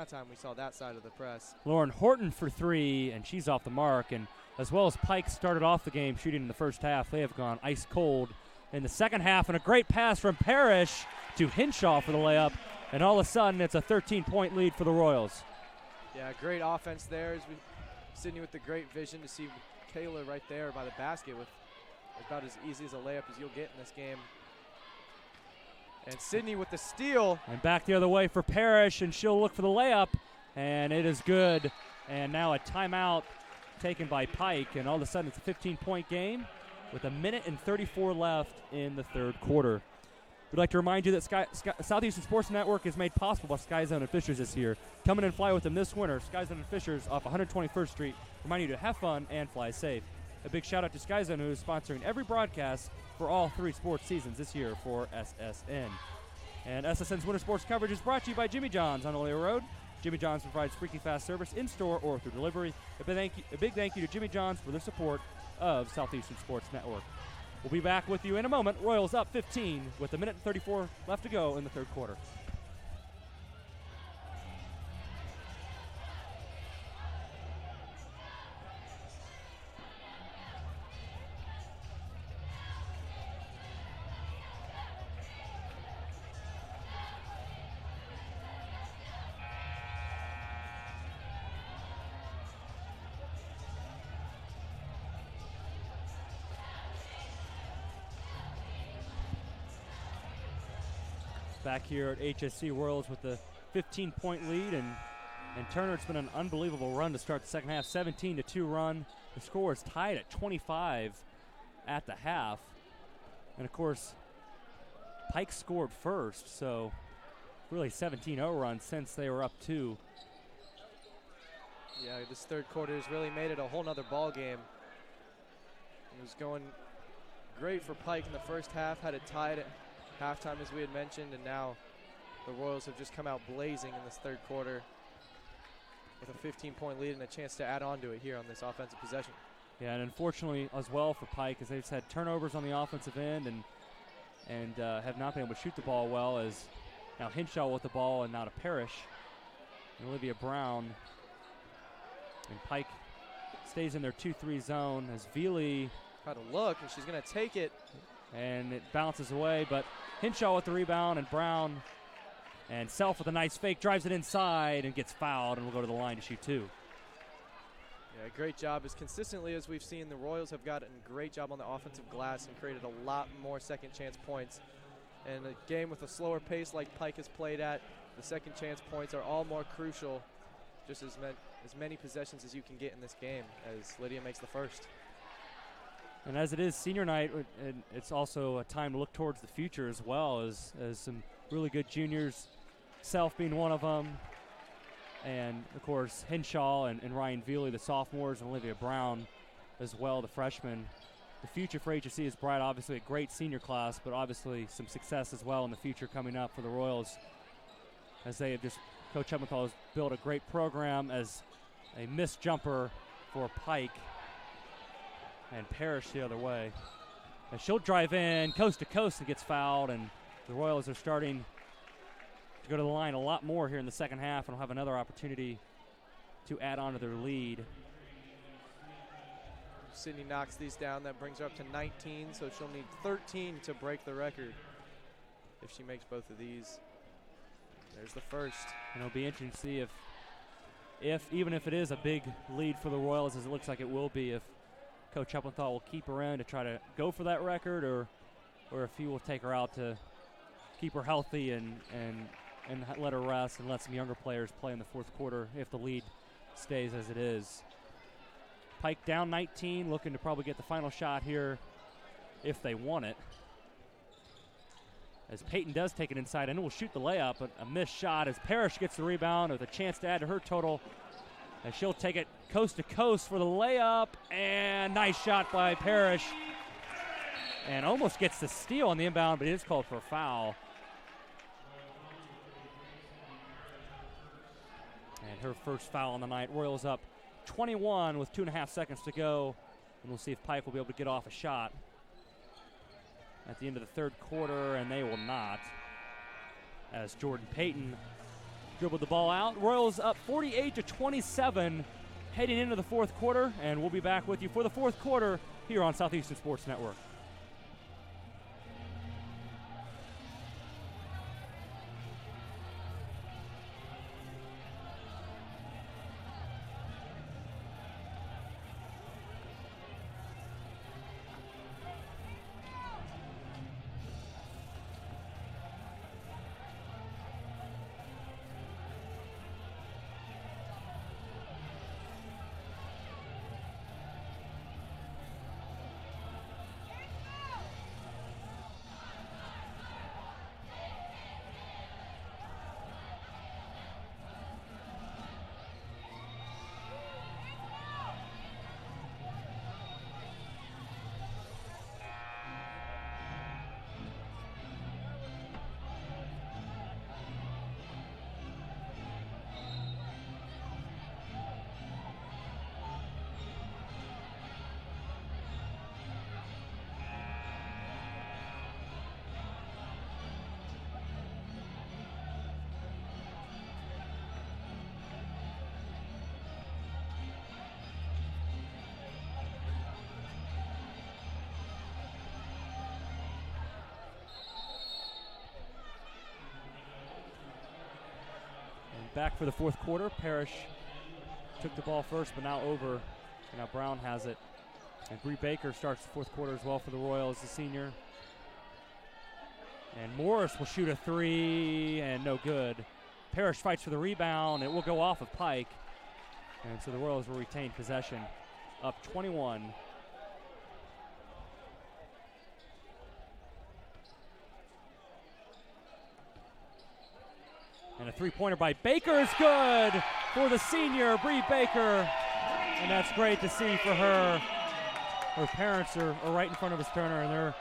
time we saw that side of the press. Lauren Horton for 3, and she's off the mark. And as well as Pike started off the game shooting in the first half, they have gone ice cold in the second half, and a great pass from Parrish to Hinshaw for the layup, and all of a sudden it's a 13-point lead for the Royals. Yeah, great offense there. Sydney with the great vision to see Kayla right there by the basket with about as easy as a layup as you'll get in this game. And Sydney with the steal. And back the other way for Parrish, and she'll look for the layup, and it is good. And now a timeout taken by Pike, and all of a sudden it's a 15-point game with 1:34 left in the third quarter. We'd like to remind you that Southeastern Sports Network is made possible by Sky Zone and Fishers this year. Come in and fly with them this winter. Sky Zone and Fishers off 121st Street. Remind you to have fun and fly safe. A big shout out to Sky Zone, who is sponsoring every broadcast for all 3 sports seasons this year for SSN. And SSN's winter sports coverage is brought to you by Jimmy John's on Olear Road. Jimmy John's provides freaky fast service in-store or through delivery. A big thank you to Jimmy John's for their support of Southeastern Sports Network. We'll be back with you in a moment. Royals up 15 with 1:34 left to go in the third quarter. Back here at HSE, Royals with the 15-point lead, and Turner, it's been an unbelievable run to start the second half, 17-2 run. The score is tied at 25 at the half. And of course, Pike scored first, so really 17-0 run since they were up 2. Yeah, this third quarter has really made it a whole nother ball game. It was going great for Pike in the first half, had it tied at halftime, as we had mentioned, and now the Royals have just come out blazing in this third quarter with a 15-point lead and a chance to add on to it here on this offensive possession. Yeah, and unfortunately as well for Pike, as they've had turnovers on the offensive end and have not been able to shoot the ball well, as now Hinshaw with the ball and now to Parrish. And Olivia Brown. And Pike stays in their 2-3 zone as Veely Got a look, and she's going to take it. And it bounces away, but Hinshaw with the rebound, and Brown and Self with a nice fake, drives it inside and gets fouled, and will go to the line to shoot 2. Yeah, great job. As consistently as we've seen, the Royals have gotten a great job on the offensive glass and created a lot more second chance points. And a game with a slower pace like Pike has played at, the second chance points are all more crucial, just as many possessions as you can get in this game, as Lydia makes the first. And as it is senior night, it's also a time to look towards the future as well, as some really good juniors, Self being one of them, and of course Hinshaw and Ryan Veely, the sophomores, and Olivia Brown as well, the freshmen. The future for HSE is bright. Obviously a great senior class, but obviously some success as well in the future coming up for the Royals, as they have just, Coach Heppenthal has built a great program, as a missed jumper for Pike. And Parrish the other way. And she'll drive in coast to coast and gets fouled, and the Royals are starting to go to the line a lot more here in the second half, and will have another opportunity to add on to their lead. Sydney knocks these down. That brings her up to 19, so she'll need 13 to break the record if she makes both of these. There's the first. And it'll be interesting to see if even if it is a big lead for the Royals, as it looks like it will be, if Coach Heppenthal will keep her in to try to go for that record, or if he will take her out to keep her healthy and let her rest and let some younger players play in the fourth quarter if the lead stays as it is. Pike down 19, looking to probably get the final shot here if they want it. As Peyton does take it inside and will shoot the layup, but a missed shot as Parrish gets the rebound with a chance to add to her total. And she'll take it coast to coast for the layup, and nice shot by Parrish. And almost gets the steal on the inbound, but it is called for a foul. And her first foul on the night. Royals up 21 with 2.5 seconds to go. And we'll see if Pike will be able to get off a shot at the end of the third quarter, and they will not, as Jordan Payton dribbled the ball out. Royals up 48-27 heading into the fourth quarter, and we'll be back with you for the fourth quarter here on Southeastern Sports Network. Back for the fourth quarter. Parrish took the ball first, but now over. And now Brown has it. And Bree Baker starts the fourth quarter as well for the Royals, the senior. And Morris will shoot a three, and no good. Parrish fights for the rebound. It will go off of Pike. And so the Royals will retain possession, up 21. And a three-pointer by Baker is good for the senior, Bree Baker. And that's great to see for her. Her parents are right in front of us, Turner, and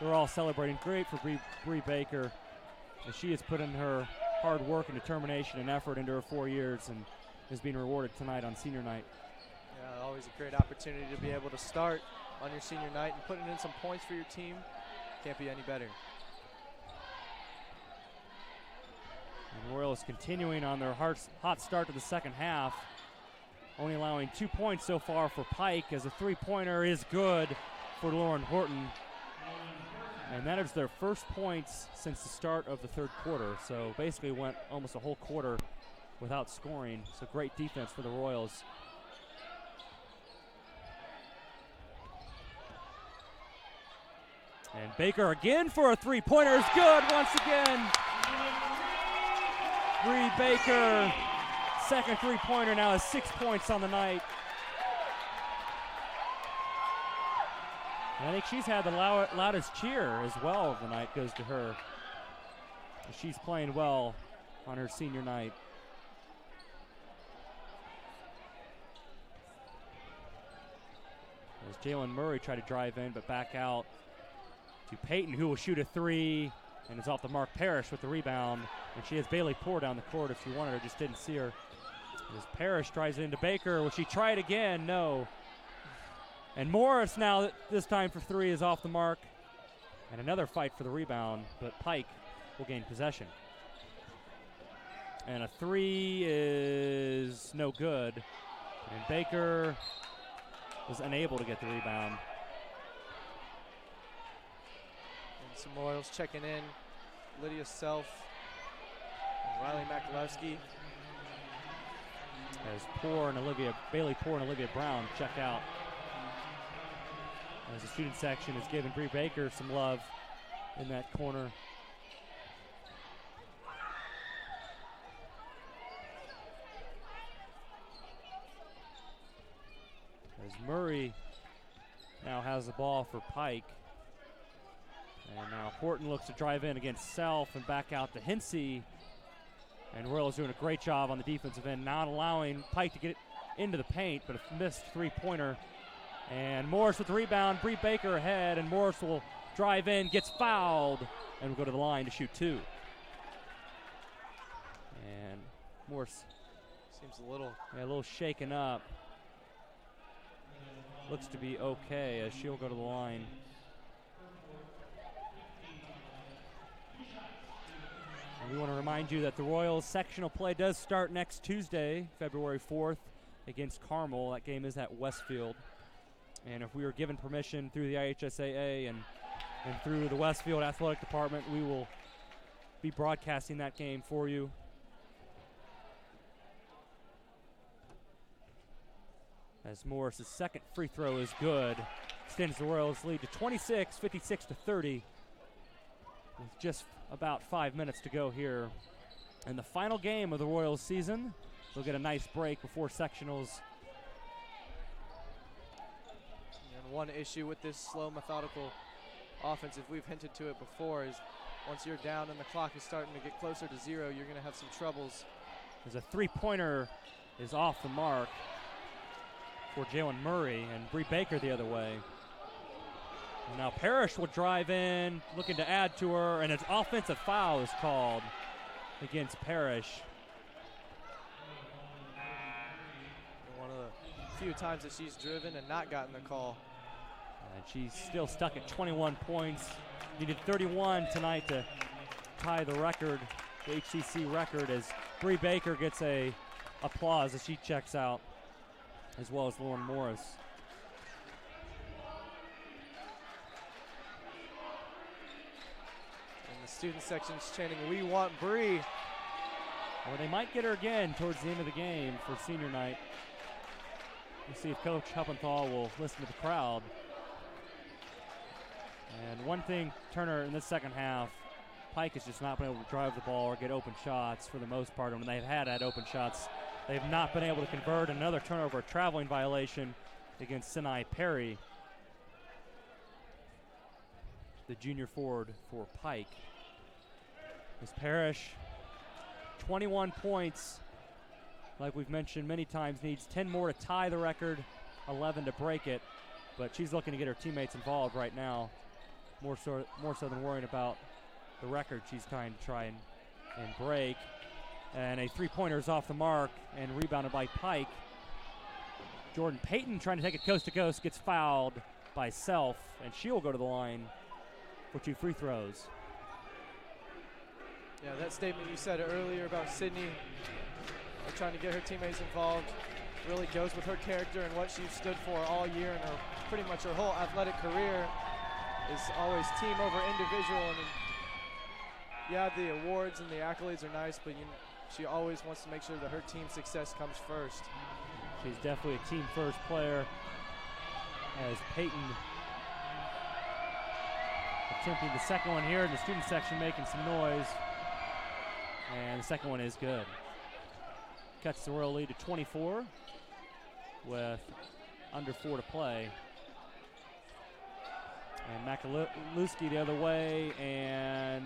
they're all celebrating. Great for Bree Baker. And she has put in her hard work and determination and effort into her 4 years, and is being rewarded tonight on senior night. Yeah, Always a great opportunity to be able to start on your senior night and putting in some points for your team. Can't be any better. And Royals continuing on their hot start to the second half, only allowing 2 points so far for Pike, as a three-pointer is good for Lauren Horton. And that is their first points since the start of the third quarter. So basically went almost a whole quarter without scoring. So great defense for the Royals. And Baker again for a three-pointer is good once again. Bree Baker, second three-pointer, now has 6 points on the night. And I think she's had the loudest cheer as well of the night goes to her. She's playing well on her senior night. As Jalen Murray tried to drive in but back out to Peyton, who will shoot a three and is off the mark. Parrish with the rebound, and she has Bailey Poor down the court if she wanted her, just didn't see her. As Parrish tries it into Baker, will she try it again? No. And Morris now, this time for three, is off the mark. And another fight for the rebound, but Pike will gain possession. And a three is no good. And Baker was unable to get the rebound. And some Royals checking in. Lydia Self and Riley Makalowski. As Bailey Poor and Olivia Brown check out. As the student section is giving Bree Baker some love in that corner. As Murray now has the ball for Pike. And now Horton looks to drive in against Self and back out to Hinsey. And Royals doing a great job on the defensive end, not allowing Pike to get into the paint, but a missed three-pointer. And Morris with the rebound, Bree Baker ahead, and Morris will drive in, gets fouled, and will go to the line to shoot two. And Morris seems a little shaken up. Looks to be okay as she'll go to the line. And we want to remind you that the Royals sectional play does start next Tuesday, February 4th, against Carmel. That game is at Westfield. And if we are given permission through the IHSAA and through the Westfield Athletic Department, we will be broadcasting that game for you. As Morris' second free throw is good, extends the Royals' lead to 26, 56-30. With just about 5 minutes to go here in the final game of the Royals season. They'll get a nice break before sectionals. And one issue with this slow, methodical offense, if we've hinted to it before, is once you're down and the clock is starting to get closer to zero, you're going to have some troubles. As a three-pointer is off the mark for Jalen Murray, and Bree Baker the other way. And now Parrish will drive in, looking to add to her, and an offensive foul is called against Parrish. One of the few times that she's driven and not gotten the call. And she's still stuck at 21 points. Needed 31 tonight to tie the record, the HCC record, as Bree Baker gets a applause as she checks out, as well as Lauren Morris. And the student section's chanting, "We want Bree." Well, they might get her again towards the end of the game for senior night. We'll see if Coach Huppenthal will listen to the crowd. And one thing, Turner, in this second half, Pike has just not been able to drive the ball or get open shots for the most part. And when they've had open shots, they've not been able to convert. Another turnover, a traveling violation against Sinai Perry, the junior forward for Pike. As Parrish, 21 points, like we've mentioned many times, needs 10 more to tie the record, 11 to break it. But she's looking to get her teammates involved right now, more so than worrying about the record she's trying to try and break. And a three-pointer is off the mark and rebounded by Pike. Jordan Payton trying to take it coast to coast, gets fouled by Self, and she'll go to the line for 2 free throws. Yeah, that statement you said earlier about Sydney trying to get her teammates involved really goes with her character and what she's stood for all year, and pretty much her whole athletic career is always team over individual. I mean, yeah, the awards and the accolades are nice, but she always wants to make sure that her team's success comes first. She's definitely a team first player, as Payton attempting the second one here in the student section, making some noise. And the second one is good. Cuts the Royal lead to 24 with under 4 to play. And Makalewski the other way, and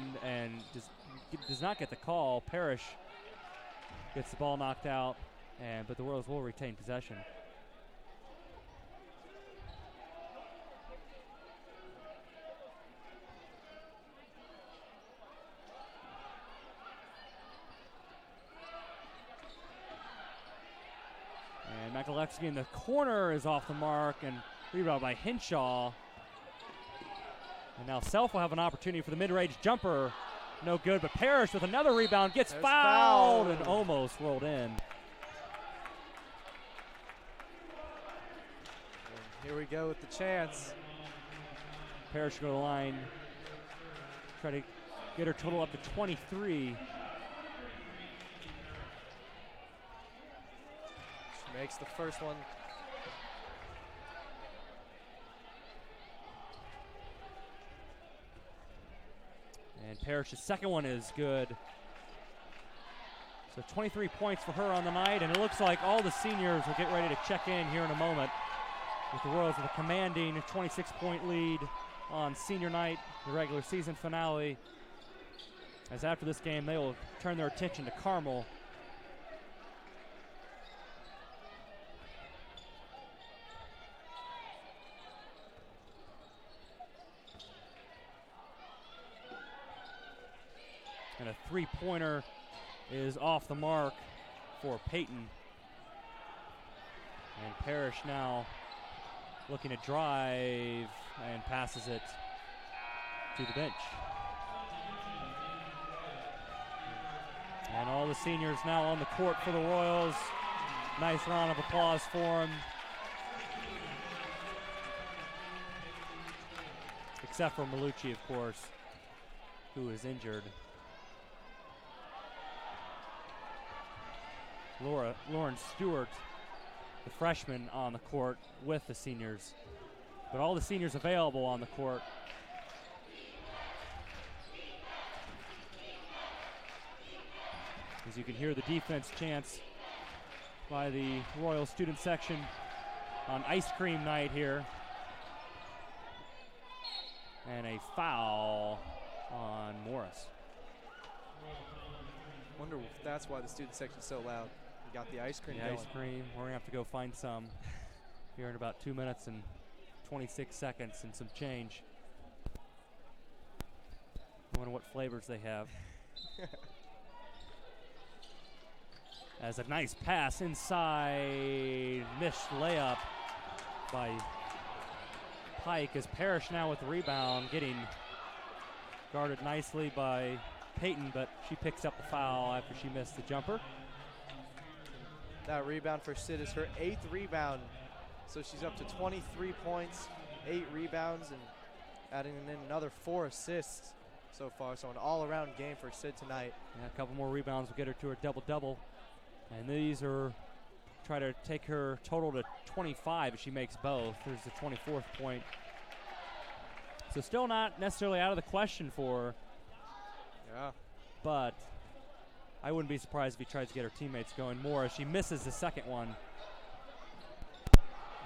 does not get the call. Parrish gets the ball knocked out, but the Royals will retain possession. And Makalewski in the corner is off the mark, and rebound by Henshaw. And now Self will have an opportunity for the mid-range jumper. No good, but Parrish with another rebound gets fouled and almost rolled in. And here we go with the chance. Parrish go to the line. Try to get her total up to 23. She makes the first one. And Parrish's second one is good. So 23 points for her on the night, and it looks like all the seniors will get ready to check in here in a moment, with the Royals with a commanding 26-point lead on senior night, the regular season finale. As after this game, they will turn their attention to Carmel. And a three-pointer is off the mark for Payton. And Parrish now looking to drive and passes it to the bench. And all the seniors now on the court for the Royals. Nice round of applause for them. Except for Malucci, of course, who is injured. Lauren Stewart, the freshman, on the court with the seniors. But all the seniors available on the court. As you can hear the defense chants by the Royal student section on ice cream night here. And a foul on Morris. Wonder if that's why the student section's so loud. We got the ice cream going. Ice cream. We're going to have to go find some here in about 2 minutes and 26 seconds and some change. I wonder what flavors they have. As a nice pass inside, missed layup by Pike, as Parrish now with the rebound, getting guarded nicely by Payton, but she picks up the foul after she missed the jumper. That rebound for Sid is her 8th rebound. So she's up to 23 points, 8 rebounds, and adding in another 4 assists so far. So an all-around game for Sid tonight. Yeah, a couple more rebounds will get her to her double-double. And these are try to take her total to 25 if she makes both. There's the 24th point. So still not necessarily out of the question for her. Yeah. But I wouldn't be surprised if he tries to get her teammates going more, as she misses the second one.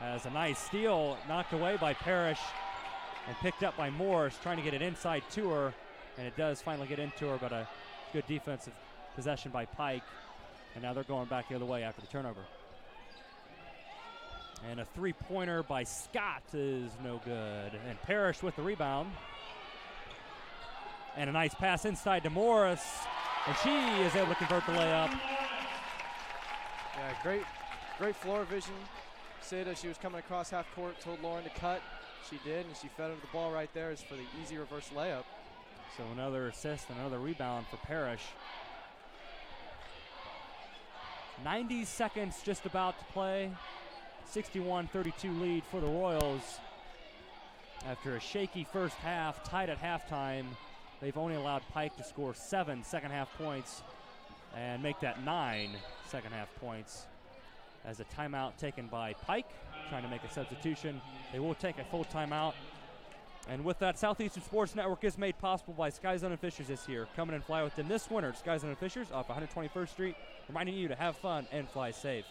As a nice steal knocked away by Parrish and picked up by Morris, trying to get it inside to her. And it does finally get into her, but a good defensive possession by Pike. And now they're going back the other way after the turnover. And a three-pointer by Scott is no good. And Parrish with the rebound. And a nice pass inside to Morris. And she is able to convert the layup. Yeah, great floor vision Sid, as she was coming across half court, told Lauren to cut. She did, and she fed her the ball right there for the easy reverse layup. So another assist, another rebound for Parrish. 90 seconds just about to play. 61-32 lead for the Royals. After a shaky first half, tied at halftime, they've only allowed Pike to score 7 second half points and make that 9 second half points. As a timeout taken by Pike, trying to make a substitution. They will take a full timeout. And with that, Southeastern Sports Network is made possible by Sky Zone and Fishers this year. Come in and fly with them this winter. Sky Zone and Fishers off 121st Street, reminding you to have fun and fly safe.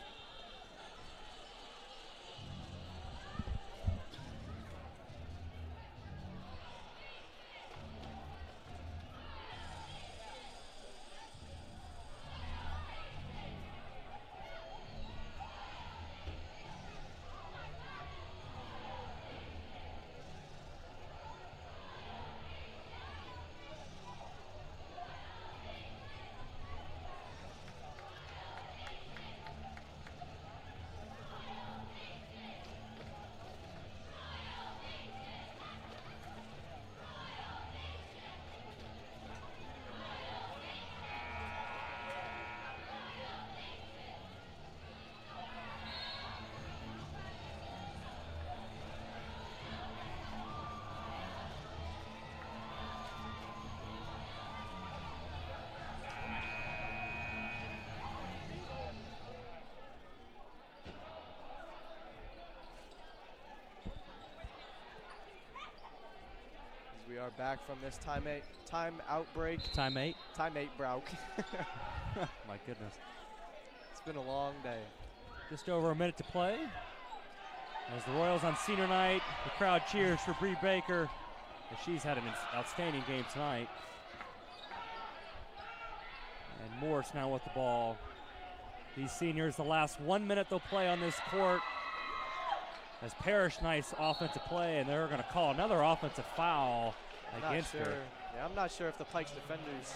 We are back from this timeout break. Timeout break. My goodness. It's been a long day. Just over a minute to play. As the Royals on senior night, the crowd cheers for Bree Baker, as she's had an outstanding game tonight. And Morris now with the ball. These seniors, the last 1 minute they'll play on this court. As Parrish, nice offensive play, and they're going to call another offensive foul against her. Yeah, I'm not sure if the Pike's defenders'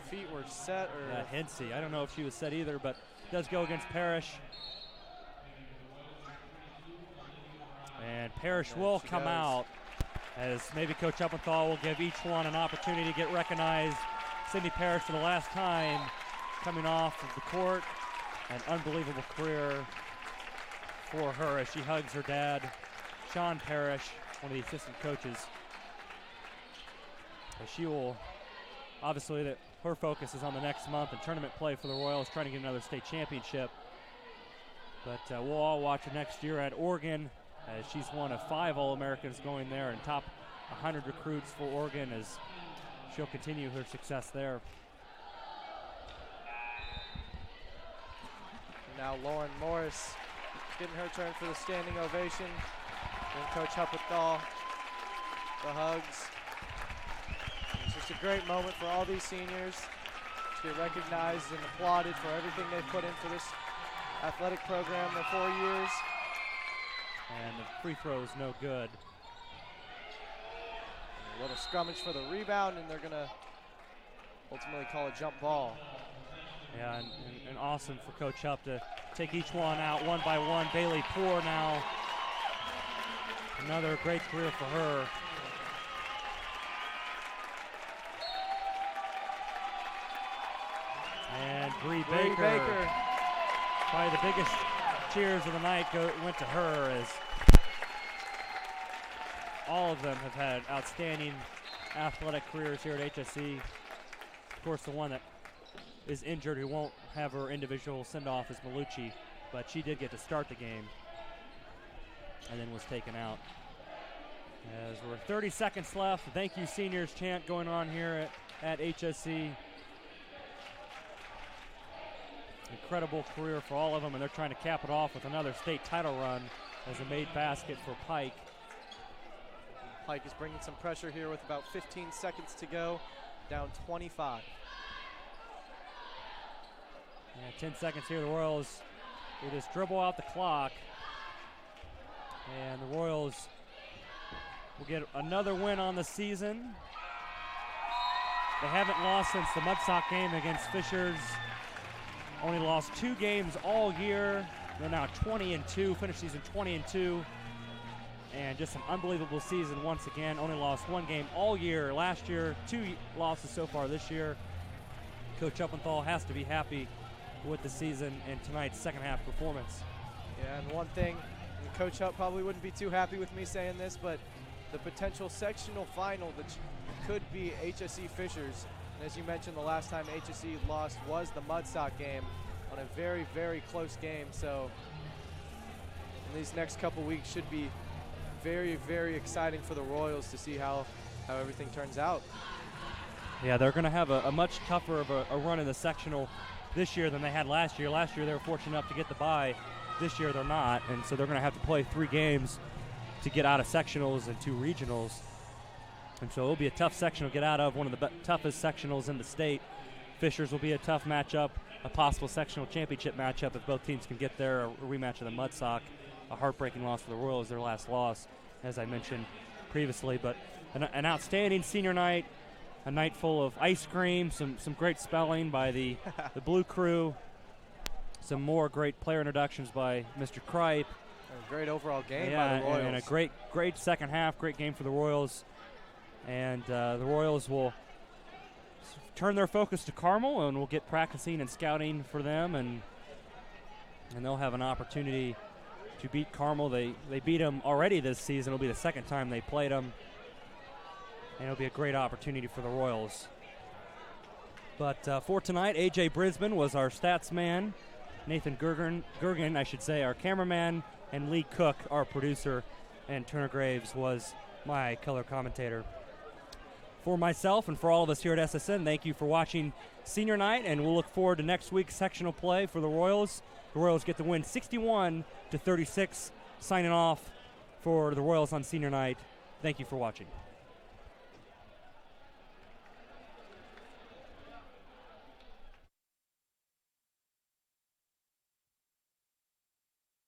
feet were set or. Yeah, Hensey. I don't know if she was set either, but it does go against Parrish. And Parrish will come out, as maybe Coach Uppenthal will give each one an opportunity to get recognized. Sydney Parrish for the last time coming off of the court. An unbelievable career for her as she hugs her dad, Sean Parrish, one of the assistant coaches. As she will, obviously, her focus is on the next month and tournament play for the Royals, trying to get another state championship. But we'll all watch her next year at Oregon, as she's one of 5 All-Americans going there and top 100 recruits for Oregon, as she'll continue her success there. Now Lauren Morris getting her turn for the standing ovation. And Coach Huppenthal, the hugs. It's just a great moment for all these seniors to get recognized and applauded for everything they've put in for this athletic program in 4 years. And the free throw is no good. A little scrummage for the rebound, and they're going to ultimately call a jump ball. Yeah, and awesome for Coach Hupp to take each one out one by one. Bailey Poore now. Another great career for her. And Bree Baker. Probably the biggest cheers of the night went to her, as all of them have had outstanding athletic careers here at HSE. Of course, the one that is injured who won't have her individual send-off is Malucci, but she did get to start the game and then was taken out. As we're 30 seconds left, thank you seniors chant going on here at HSE. Incredible career for all of them, and they're trying to cap it off with another state title run as a made basket for Pike. Pike is bringing some pressure here with about 15 seconds to go, down 25. Yeah, 10 seconds here. The Royals will just dribble out the clock. And the Royals will get another win on the season. They haven't lost since the Mudsock game against Fishers. Only lost 2 games all year. They're now 20-2, finished season 20-2. And just an unbelievable season once again. Only lost one game all year last year, 2 losses so far this year. Coach Uppenthal has to be happy with the season and tonight's second half performance. Yeah, and one thing, and Coach Hupp probably wouldn't be too happy with me saying this, but the potential sectional final that could be HSE Fishers, and as you mentioned, the last time HSE lost was the Mudsock game on a very, very close game. So these next couple weeks should be very, very exciting for the Royals to see how everything turns out. Yeah, they're going to have a much tougher of a run in the sectional this year than they had last year. Last year they were fortunate enough to get the bye. This year they're not, and so they're going to have to play 3 games to get out of sectionals and 2 regionals. And so it'll be a tough sectional to get out of, one of the toughest sectionals in the state. Fishers will be a tough matchup, a possible sectional championship matchup if both teams can get there, a rematch of the Mudsock. A heartbreaking loss for the Royals, their last loss, as I mentioned previously. But an outstanding senior night, a night full of ice cream, some great spelling by the Blue Crew, some more great player introductions by Mr. Kripe. A great overall game by the Royals. And a great second half, great game for the Royals. And the Royals will turn their focus to Carmel, and we'll get practicing and scouting for them, and they'll have an opportunity to beat Carmel. They beat them already this season. It'll be the second time they played them, and it'll be a great opportunity for the Royals. But for tonight, A.J. Brisbane was our stats man, Nathan Gergen, I should say, our cameraman, and Lee Cook, our producer, and Turner Graves was my color commentator. For myself and for all of us here at SSN, thank you for watching Senior Night, and we'll look forward to next week's sectional play for the Royals. The Royals get the win 61-36. Signing off for the Royals on Senior Night. Thank you for watching.